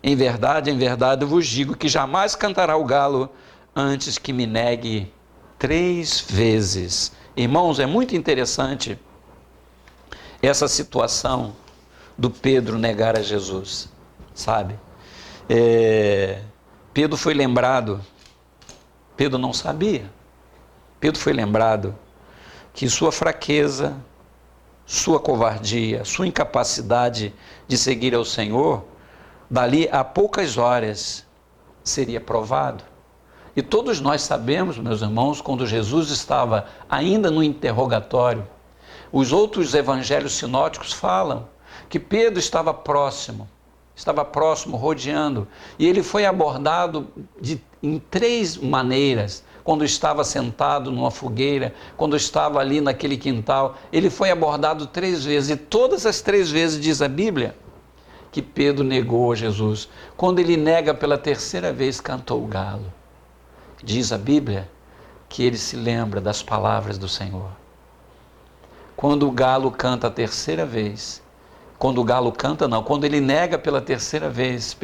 Em verdade eu vos digo que jamais cantará o galo antes que me negue 3 vezes. Irmãos, é muito interessante essa situação do Pedro negar a Jesus, sabe? Pedro foi lembrado, Pedro não sabia, Pedro foi lembrado que sua fraqueza, sua covardia, sua incapacidade de seguir ao Senhor, dali a poucas horas seria provado. E todos nós sabemos, meus irmãos, quando Jesus estava ainda no interrogatório, os outros evangelhos sinóticos falam que Pedro estava próximo, rodeando, e ele foi abordado em 3 maneiras. Quando estava sentado numa fogueira, quando estava ali naquele quintal, ele foi abordado 3 vezes, e todas as 3 vezes diz a Bíblia que Pedro negou a Jesus. Quando ele nega pela 3ª vez, cantou o galo. Diz a Bíblia que ele se lembra das palavras do Senhor. Quando o galo canta a 3ª vez, quando ele nega pela 3ª vez,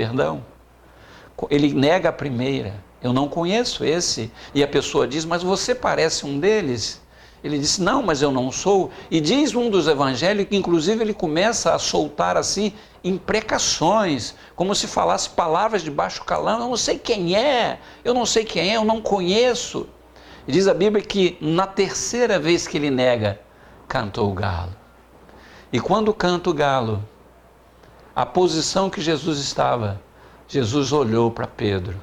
ele nega a primeira, eu não conheço esse, e a pessoa diz, mas você parece um deles. Ele disse, não, mas eu não sou. E diz um dos evangelhos que inclusive ele começa a soltar assim imprecações, como se falasse palavras de baixo calão, eu não sei quem é, eu não conheço. E diz a Bíblia que na 3ª vez que ele nega, cantou o galo. E quando canta o galo, a posição que Jesus estava, Jesus olhou para Pedro,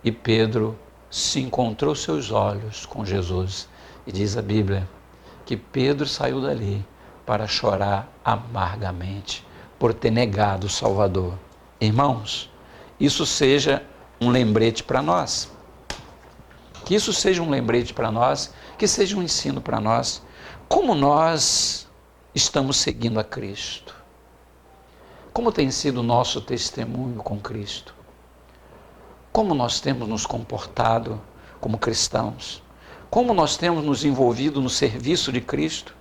e Pedro se encontrou seus olhos com Jesus. E diz a Bíblia que Pedro saiu dali para chorar amargamente por ter negado o Salvador. Irmãos, isso seja um lembrete para nós. Que isso seja um lembrete para nós, que seja um ensino para nós. Como nós estamos seguindo a Cristo? Como tem sido o nosso testemunho com Cristo? Como nós temos nos comportado como cristãos? Como nós temos nos envolvido no serviço de Cristo?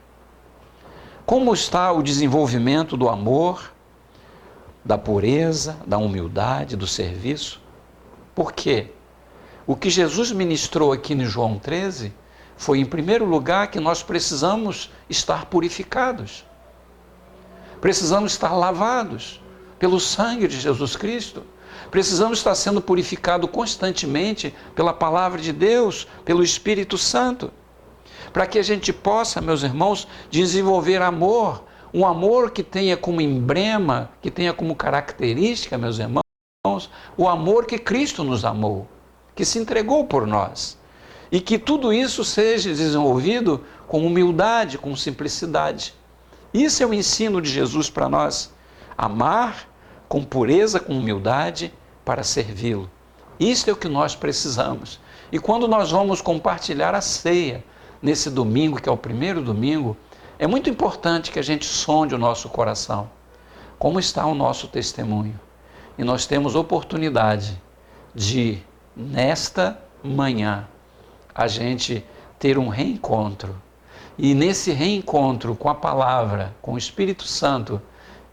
Como está o desenvolvimento do amor, da pureza, da humildade, do serviço? Por quê? O que Jesus ministrou aqui em João 13 foi, em primeiro lugar, que nós precisamos estar purificados. Precisamos estar lavados pelo sangue de Jesus Cristo. Precisamos estar sendo purificados constantemente pela palavra de Deus, pelo Espírito Santo, para que a gente possa, meus irmãos, desenvolver amor, um amor que tenha como emblema, que tenha como característica, meus irmãos, o amor que Cristo nos amou, que se entregou por nós. E que tudo isso seja desenvolvido com humildade, com simplicidade. Isso é o ensino de Jesus para nós. Amar com pureza, com humildade, para servi-lo. Isso é o que nós precisamos. E quando nós vamos compartilhar a ceia, nesse domingo, que é o primeiro domingo, é muito importante que a gente sonde o nosso coração. Como está o nosso testemunho? E nós temos oportunidade de, nesta manhã, a gente ter um reencontro. E nesse reencontro com a palavra, com o Espírito Santo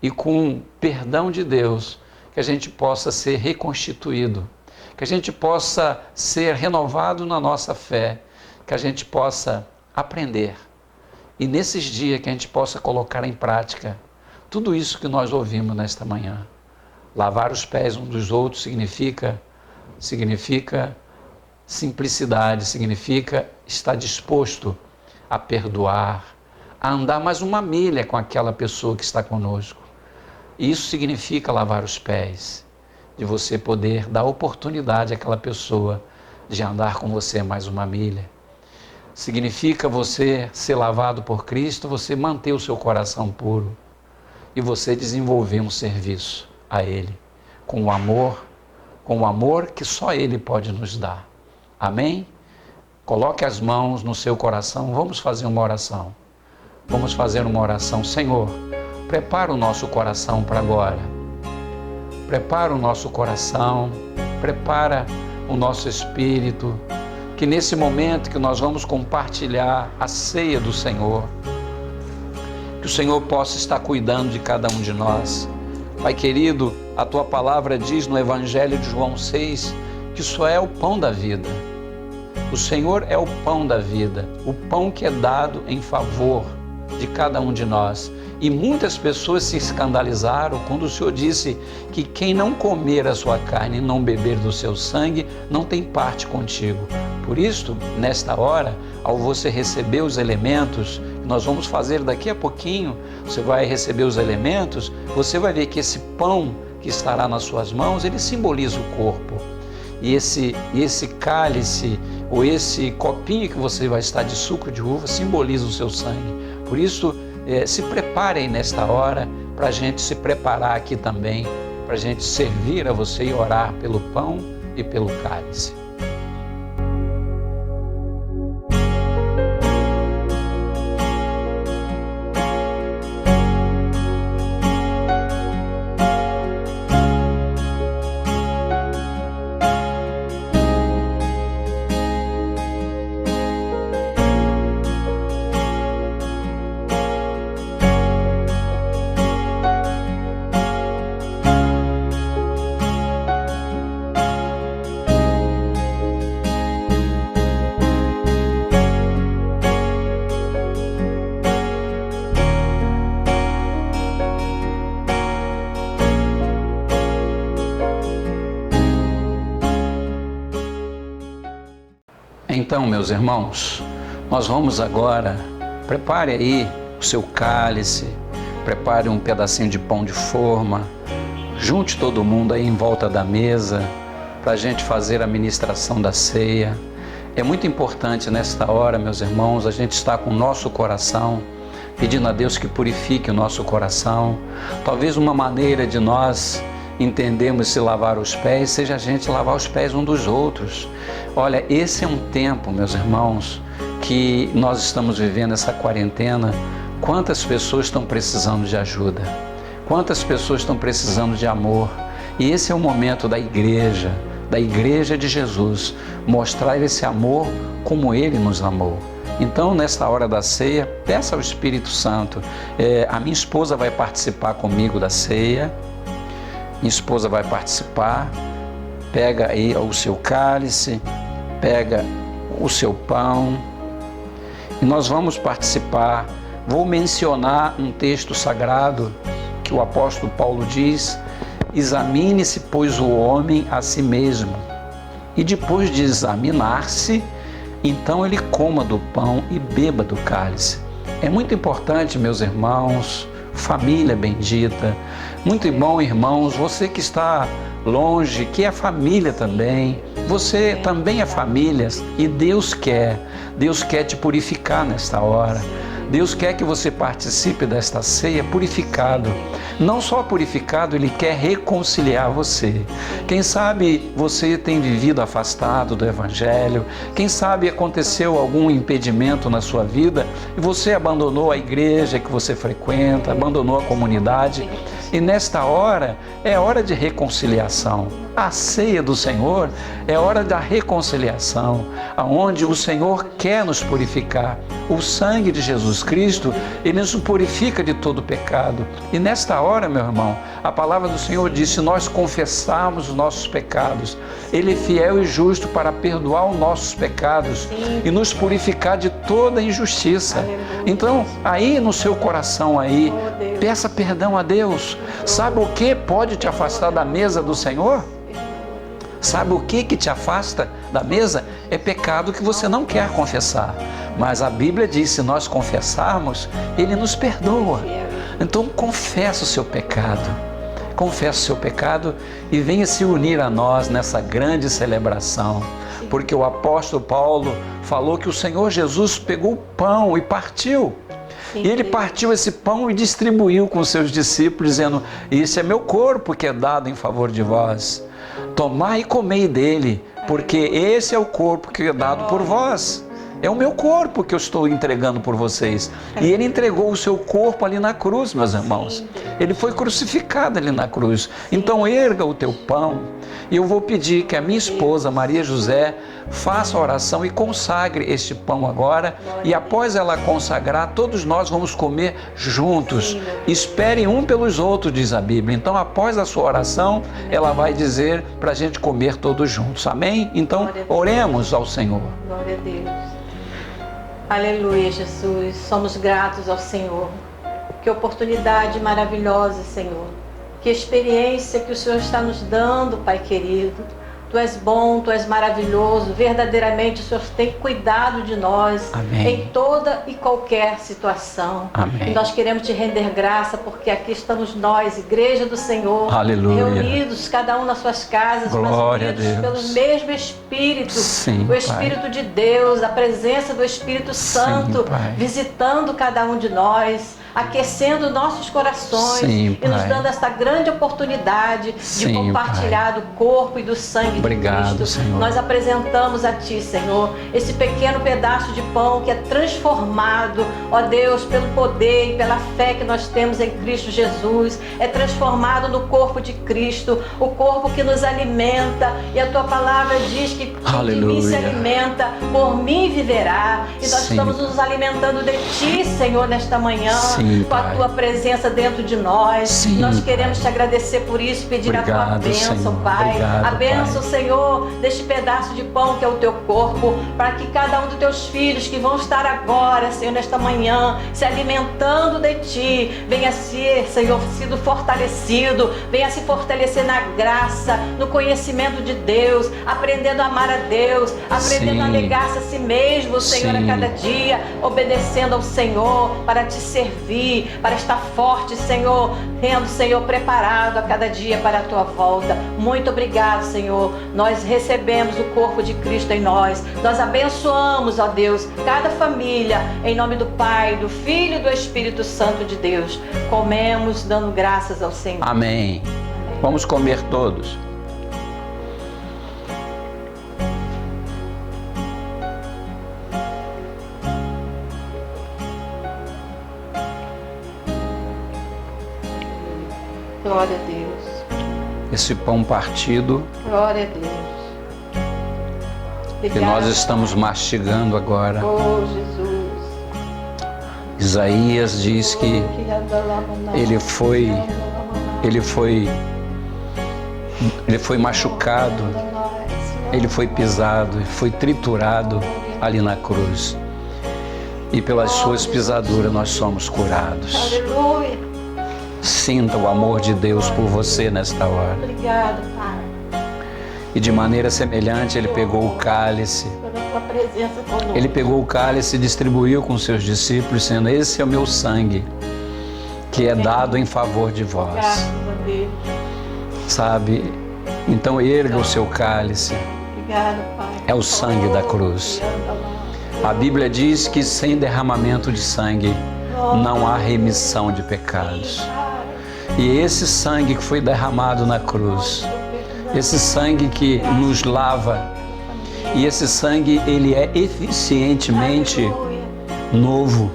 e com o perdão de Deus, que a gente possa ser reconstituído, que a gente possa ser renovado na nossa fé, que a gente possa aprender. E nesses dias que a gente possa colocar em prática tudo isso que nós ouvimos nesta manhã. Lavar os pés uns dos outros significa simplicidade, significa estar disposto a perdoar, a andar mais uma milha com aquela pessoa que está conosco. E isso significa lavar os pés, de você poder dar oportunidade àquela pessoa de andar com você mais uma milha. Significa você ser lavado por Cristo, você manter o seu coração puro e você desenvolver um serviço a Ele, com o amor que só Ele pode nos dar. Amém? Coloque as mãos no seu coração, vamos fazer uma oração. Vamos fazer uma oração. Senhor, prepara o nosso coração para agora. Prepara o nosso coração, prepara o nosso espírito, que nesse momento que nós vamos compartilhar a ceia do Senhor, que o Senhor possa estar cuidando de cada um de nós. Pai querido, a Tua palavra diz no Evangelho de João 6 que só é o pão da vida. O Senhor é o pão da vida, o pão que é dado em favor de cada um de nós. E muitas pessoas se escandalizaram quando o Senhor disse que quem não comer a sua carne e não beber do seu sangue não tem parte contigo. Por isso, nesta hora, ao você receber os elementos, nós vamos fazer daqui a pouquinho, você vai receber os elementos, você vai ver que esse pão que estará nas suas mãos, ele simboliza o corpo. E esse cálice ou esse copinho que você vai estar de suco de uva simboliza o seu sangue. Por isso, se preparem nesta hora para a gente se preparar aqui também, para a gente servir a você e orar pelo pão e pelo cálice. Então, meus irmãos, nós vamos agora, prepare aí o seu cálice, prepare um pedacinho de pão de forma, junte todo mundo aí em volta da mesa para a gente fazer a ministração da ceia. É muito importante nesta hora, meus irmãos, a gente estar com o nosso coração, pedindo a Deus que purifique o nosso coração. Talvez uma maneira de nós entendermos se lavar os pés seja a gente lavar os pés um dos outros. Olha, esse é um tempo, meus irmãos, que nós estamos vivendo essa quarentena. Quantas pessoas estão precisando de ajuda? Quantas pessoas estão precisando de amor? E esse é o momento da igreja de Jesus, mostrar esse amor como Ele nos amou. Então, nesta hora da ceia, peça ao Espírito Santo. A minha esposa vai participar comigo da ceia. Minha esposa vai participar. Pega aí o seu cálice, pega o seu pão e nós vamos participar. Vou mencionar um texto sagrado que o apóstolo Paulo diz: examine-se, pois, o homem a si mesmo, e depois de examinar-se, então ele coma do pão e beba do cálice. É muito importante, meus irmãos, família bendita, muito bom, irmãos, você que está longe, que é família também, você também é família, e Deus quer te purificar nesta hora. Deus quer que você participe desta ceia purificado. Não só purificado, Ele quer reconciliar você. Quem sabe você tem vivido afastado do Evangelho, quem sabe aconteceu algum impedimento na sua vida e você abandonou a igreja que você frequenta, abandonou a comunidade. E nesta hora, é hora de reconciliação. A ceia do Senhor é hora da reconciliação, aonde o Senhor quer nos purificar. O sangue de Jesus Cristo, Ele nos purifica de todo pecado. E nesta hora, meu irmão, a palavra do Senhor diz: se nós confessarmos os nossos pecados, Ele é fiel e justo para perdoar os nossos pecados e nos purificar de toda injustiça. Então, aí no seu coração aí, peça perdão a Deus. Sabe o que pode te afastar da mesa do Senhor? Sabe o que te afasta da mesa? É pecado que você não quer confessar. Mas a Bíblia diz: se nós confessarmos, Ele nos perdoa. Então confessa o seu pecado. Confessa o seu pecado e venha se unir a nós nessa grande celebração. Porque o apóstolo Paulo falou que o Senhor Jesus pegou o pão e partiu. E Ele partiu esse pão e distribuiu com os seus discípulos, dizendo: esse é meu corpo que é dado em favor de vós. Tomai e comei dele, porque esse é o corpo que é dado por vós. É o meu corpo que eu estou entregando por vocês. E Ele entregou o seu corpo ali na cruz, meus irmãos. Ele foi crucificado ali na cruz. Então erga o teu pão. E eu vou pedir que a minha esposa, Maria José, faça a oração e consagre este pão agora. E após ela consagrar, todos nós vamos comer juntos. Esperem um pelos outros, diz a Bíblia. Então, após a sua oração, ela vai dizer para a gente comer todos juntos. Amém? Então, oremos ao Senhor. Glória a Deus. Aleluia, Jesus. Somos gratos ao Senhor. Que oportunidade maravilhosa, Senhor. Que experiência que o Senhor está nos dando, Pai querido. Tu és bom, Tu és maravilhoso. Verdadeiramente o Senhor tem cuidado de nós. Amém. Em toda e qualquer situação. Amém. E nós queremos Te render graça porque aqui estamos nós, Igreja do Senhor, Aleluia. reunidos, cada um nas suas casas, Glória mas unidos a Deus. pelo mesmo Espírito. Sim, o Espírito Pai. de Deus, a presença do Espírito Santo, Pai. visitando cada um de nós, aquecendo nossos corações. Sim, e nos Pai. dando essa grande oportunidade de Sim, compartilhar do corpo e do sangue Obrigado, de Cristo. Senhor. Nós apresentamos a Ti, Senhor, esse pequeno pedaço de pão que é transformado, ó Deus, pelo poder e pela fé que nós temos em Cristo Jesus, é transformado no corpo de Cristo, o corpo que nos alimenta, e a Tua palavra diz que quem de mim se Aleluia. alimenta, por mim viverá. E nós Sim. estamos nos alimentando de Ti, Senhor, nesta manhã. Sim, com a Pai. Tua presença dentro de nós. Sim, Nós queremos Pai. Te agradecer por isso, pedir a Tua Obrigado, bênção, Senhor. Pai. Obrigado, A bênção, Pai. Senhor, deste pedaço de pão que é o Teu corpo, para que cada um dos Teus filhos que vão estar agora, Senhor, nesta manhã, se alimentando de Ti, venha ser, Senhor, sido fortalecido, venha se fortalecer na graça, no conhecimento de Deus, aprendendo a amar a Deus, aprendendo a Sim. negar-se a si mesmo, Senhor, Sim. a cada dia, obedecendo ao Senhor, para Te servir, para estar forte, Senhor, tendo, Senhor, preparado a cada dia para a Tua volta. Muito obrigado, Senhor. Nós recebemos o corpo de Cristo em nós. Nós abençoamos, ó Deus, cada família, em nome do Pai, do Filho e do Espírito Santo de Deus. Comemos dando graças ao Senhor. Amém. Vamos comer todos. Glória a Deus. Esse pão partido Glória a Deus. que nós estamos mastigando agora. Oh, Jesus. Isaías diz que ele foi machucado, ele foi pisado, foi triturado ali na cruz. E pelas suas pisaduras nós somos curados. Aleluia. Sinta o amor de Deus por você nesta hora. Obrigado, Pai. E de maneira semelhante, ele pegou o cálice. Pela tua presença conosco. Ele pegou o cálice e distribuiu com seus discípulos, dizendo: esse é o meu sangue, que é dado em favor de vós. Graças a Deus. Sabe? Então erga o seu cálice. Obrigado, Pai. É o sangue da cruz. A Bíblia diz que sem derramamento de sangue não há remissão de pecados. E esse sangue que foi derramado na cruz, esse sangue que nos lava, e esse sangue ele é eficientemente novo,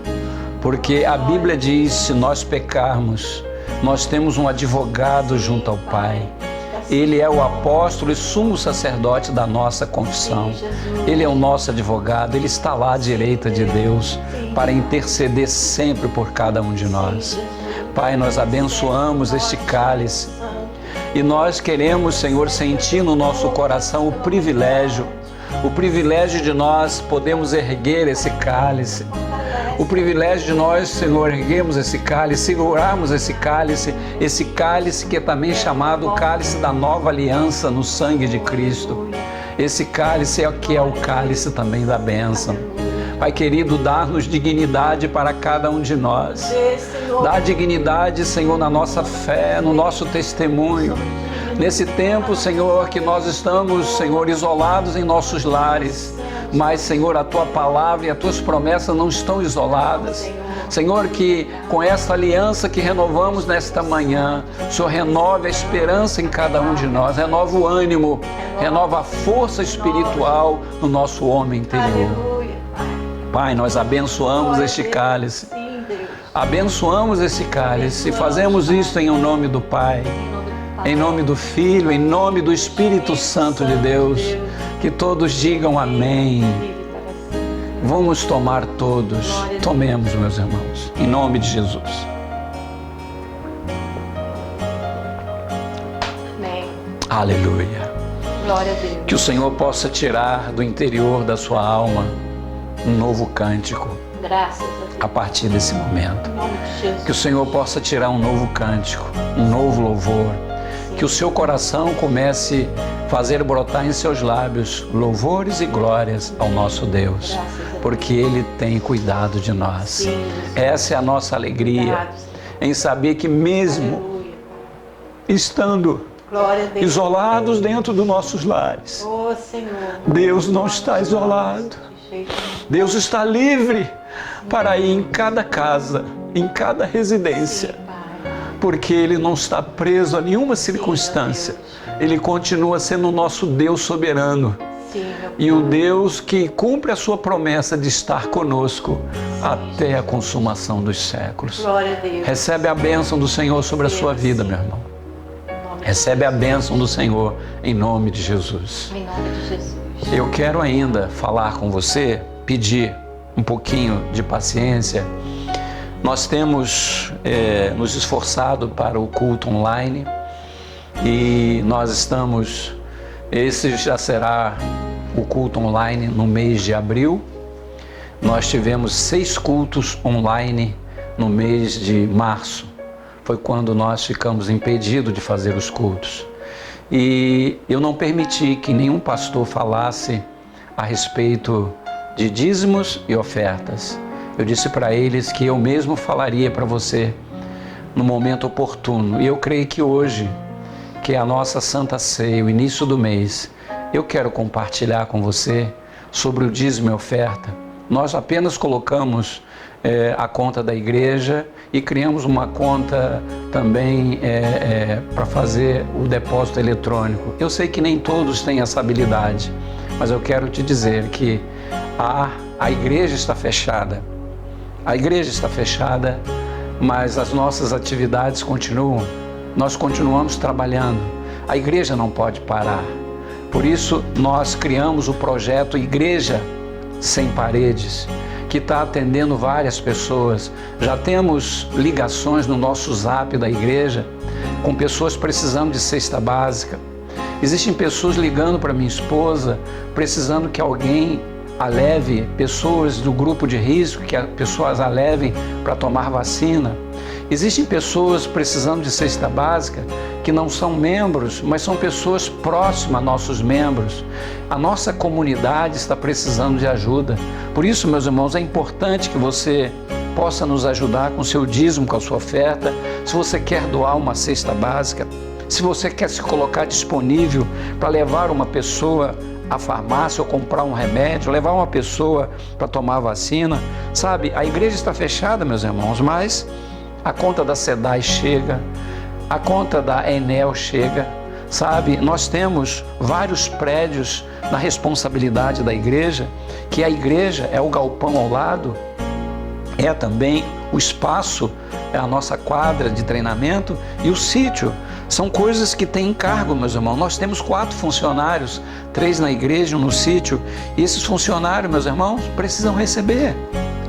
porque a Bíblia diz: se nós pecarmos, nós temos um advogado junto ao Pai. Ele é o apóstolo e sumo sacerdote da nossa confissão. Ele é o nosso advogado, ele está lá à direita de Deus para interceder sempre por cada um de nós. Pai, nós abençoamos este cálice e nós queremos, Senhor, sentir no nosso coração o privilégio de nós podermos erguer esse cálice. O privilégio de nós, Senhor, erguermos esse cálice, segurarmos esse cálice que é também chamado o cálice da nova aliança no sangue de Cristo. Esse cálice é o que é o cálice também da bênção. Pai querido, dá-nos dignidade para cada um de nós. Dá dignidade, Senhor, na nossa fé, no nosso testemunho. Nesse tempo, Senhor, que nós estamos, Senhor, isolados em nossos lares. Mas, Senhor, a Tua palavra e as Tuas promessas não estão isoladas. Senhor, que com essa aliança que renovamos nesta manhã, o Senhor renove a esperança em cada um de nós, renova o ânimo, renova a força espiritual no nosso homem interior. Pai, nós abençoamos este cálice. Abençoamos esse cálice e fazemos isso em nome do Pai, em nome do Filho, em nome do Espírito Santo de Deus. Que todos digam amém. Vamos tomar todos. Tomemos, meus irmãos, em nome de Jesus. Amém. Aleluia. Glória a Deus. Que o Senhor possa tirar do interior da sua alma um novo cântico. Graças a Deus. A partir desse momento. Em nome de Jesus. Que o Senhor possa tirar um novo cântico, um novo louvor. Que o seu coração comece a fazer brotar em seus lábios louvores e glórias ao nosso Deus, porque Ele tem cuidado de nós. Essa é a nossa alegria, em saber que mesmo estando isolados dentro dos nossos lares, Deus não está isolado. Deus está livre para ir em cada casa, em cada residência, porque Ele não está preso a nenhuma circunstância. Ele continua sendo o nosso Deus soberano. E o Deus que cumpre a sua promessa de estar conosco até a consumação dos séculos. Recebe a bênção do Senhor sobre a sua vida, meu irmão. Recebe a bênção do Senhor em nome de Jesus. Em nome de Jesus. Eu quero ainda falar com você, pedir um pouquinho de paciência. Nós temos nos esforçado para o culto online e nós estamos, esse já será o culto online no mês de abril. Nós tivemos 6 cultos online no mês de março. Foi quando nós ficamos impedidos de fazer os cultos. E eu não permiti que nenhum pastor falasse a respeito de dízimos e ofertas. Eu disse para eles que eu mesmo falaria para você no momento oportuno. E eu creio que hoje, que é a nossa Santa Ceia, o início do mês, eu quero compartilhar com você sobre o dízimo e oferta. Nós apenas colocamos a conta da igreja e criamos uma conta também para fazer o depósito eletrônico. Eu sei que nem todos têm essa habilidade, mas eu quero te dizer que a igreja está fechada. A igreja está fechada, mas as nossas atividades continuam. Nós continuamos trabalhando. A igreja não pode parar. Por isso, nós criamos o projeto Igreja Sem Paredes, que está atendendo várias pessoas. Já temos ligações no nosso zap da igreja com pessoas precisando de cesta básica. Existem pessoas ligando para minha esposa, precisando que alguém a leve, pessoas do grupo de risco, que as pessoas a levem para tomar vacina. Existem pessoas precisando de cesta básica que não são membros, mas são pessoas próximas a nossos membros. A nossa comunidade está precisando de ajuda. Por isso, meus irmãos, é importante que você possa nos ajudar com o seu dízimo, com a sua oferta. Se você quer doar uma cesta básica, se você quer se colocar disponível para levar uma pessoa à farmácia ou comprar um remédio, levar uma pessoa para tomar vacina, sabe? A igreja está fechada, meus irmãos, mas a conta da SEDAI chega, a conta da Enel chega, sabe? Nós temos vários prédios na responsabilidade da igreja, que a igreja é o galpão ao lado, é também o espaço, é a nossa quadra de treinamento e o sítio. São coisas que têm encargo, meus irmãos. Nós temos 4 funcionários, 3 na igreja, 1 no sítio. E esses funcionários, meus irmãos, precisam receber,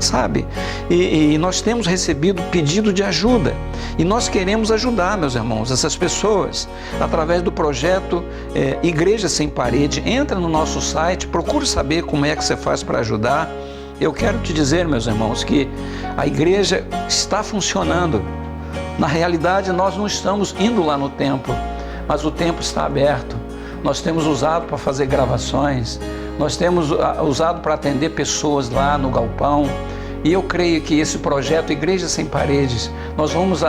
sabe? E nós temos recebido pedido de ajuda. E nós queremos ajudar, meus irmãos, essas pessoas, através do projeto Igreja Sem Parede. Entra no nosso site, procure saber como é que você faz para ajudar. Eu quero te dizer, meus irmãos, que a igreja está funcionando. Na realidade, nós não estamos indo lá no templo, mas o templo está aberto. Nós temos usado para fazer gravações, nós temos usado para atender pessoas lá no galpão. E eu creio que esse projeto Igreja Sem Paredes, nós vamos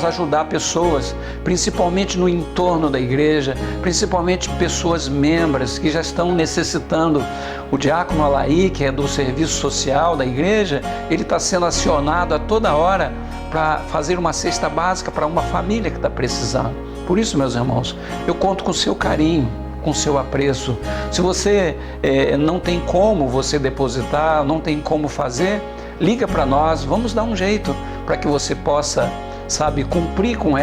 ajudar pessoas, principalmente no entorno da igreja, principalmente pessoas membros que já estão necessitando. O diácono Alaí, que é do serviço social da igreja, ele está sendo acionado a toda hora para fazer uma cesta básica para uma família que está precisando. Por isso, meus irmãos, eu conto com o seu carinho, com o seu apreço. Se você não tem como você depositar, não tem como fazer, liga para nós, vamos dar um jeito para que você possa, sabe, cumprir com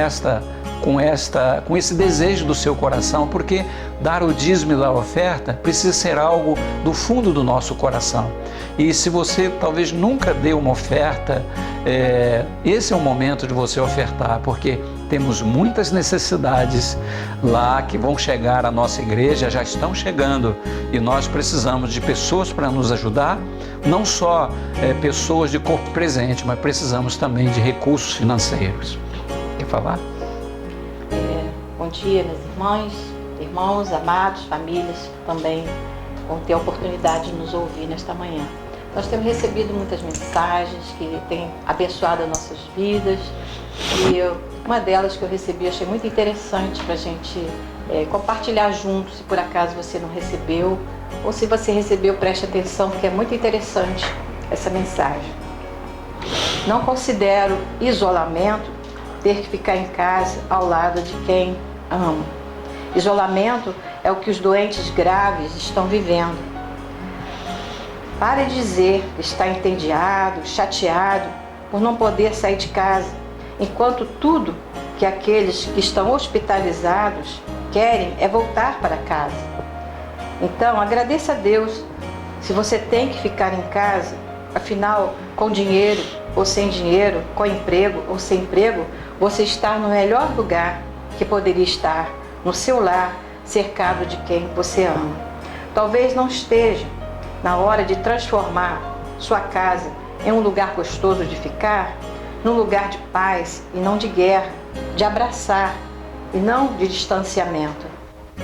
esse desejo do seu coração, porque dar o dízimo da oferta precisa ser algo do fundo do nosso coração. E se você talvez nunca deu uma oferta, esse é o momento de você ofertar, porque temos muitas necessidades lá que vão chegar à nossa igreja, já estão chegando, e nós precisamos de pessoas para nos ajudar, não só pessoas de corpo presente, mas precisamos também de recursos financeiros. Quer falar? Bom dia, meus irmãos, amados, famílias que também vão ter a oportunidade de nos ouvir nesta manhã. Nós temos recebido muitas mensagens que têm abençoado as nossas vidas, e uma delas que eu recebi, achei muito interessante para a gente compartilhar juntos. Se por acaso você não recebeu, ou se você recebeu, preste atenção, porque é muito interessante essa mensagem. Não considero isolamento ter que ficar em casa ao lado de quem amo. Isolamento é o que os doentes graves estão vivendo. Pare de dizer que está entediado, chateado por não poder sair de casa, enquanto tudo que aqueles que estão hospitalizados querem é voltar para casa. Então, agradeça a Deus se você tem que ficar em casa. Afinal, com dinheiro ou sem dinheiro, com emprego ou sem emprego, você está no melhor lugar que poderia estar, no seu lar, cercado de quem você ama. Talvez não esteja na hora de transformar sua casa em um lugar gostoso de ficar, num lugar de paz e não de guerra, de abraçar e não de distanciamento.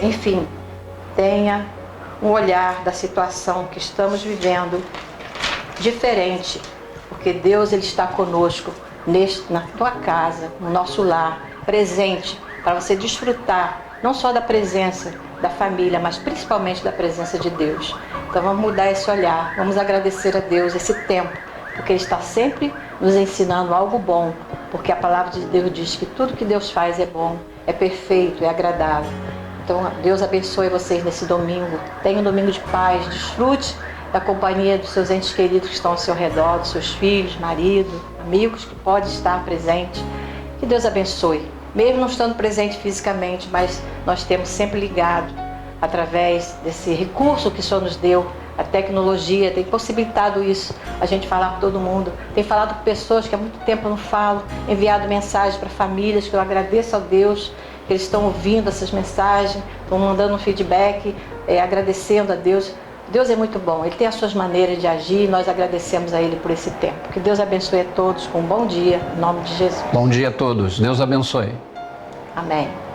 Enfim, tenha um olhar da situação que estamos vivendo diferente, porque Deus ele está conosco na tua casa, no nosso lar, presente, para você desfrutar não só da presença da família, mas principalmente da presença de Deus. Então vamos mudar esse olhar, vamos agradecer a Deus esse tempo, porque Ele está sempre nos ensinando algo bom, porque a palavra de Deus diz que tudo que Deus faz é bom, é perfeito, é agradável. Então Deus abençoe vocês nesse domingo. Tenha um domingo de paz, desfrute da companhia dos seus entes queridos que estão ao seu redor, dos seus filhos, marido, amigos que podem estar presentes. Que Deus abençoe. Mesmo não estando presente fisicamente, mas nós temos sempre ligado através desse recurso que o Senhor nos deu. A tecnologia tem possibilitado isso, a gente falar com todo mundo. Tem falado com pessoas que há muito tempo eu não falo, enviado mensagens para famílias que eu agradeço a Deus, que eles estão ouvindo essas mensagens, estão mandando um feedback, agradecendo a Deus Deus é muito bom, Ele tem as suas maneiras de agir e nós agradecemos a Ele por esse tempo. Que Deus abençoe a todos com um bom dia, em nome de Jesus. Bom dia a todos. Deus abençoe. Amém.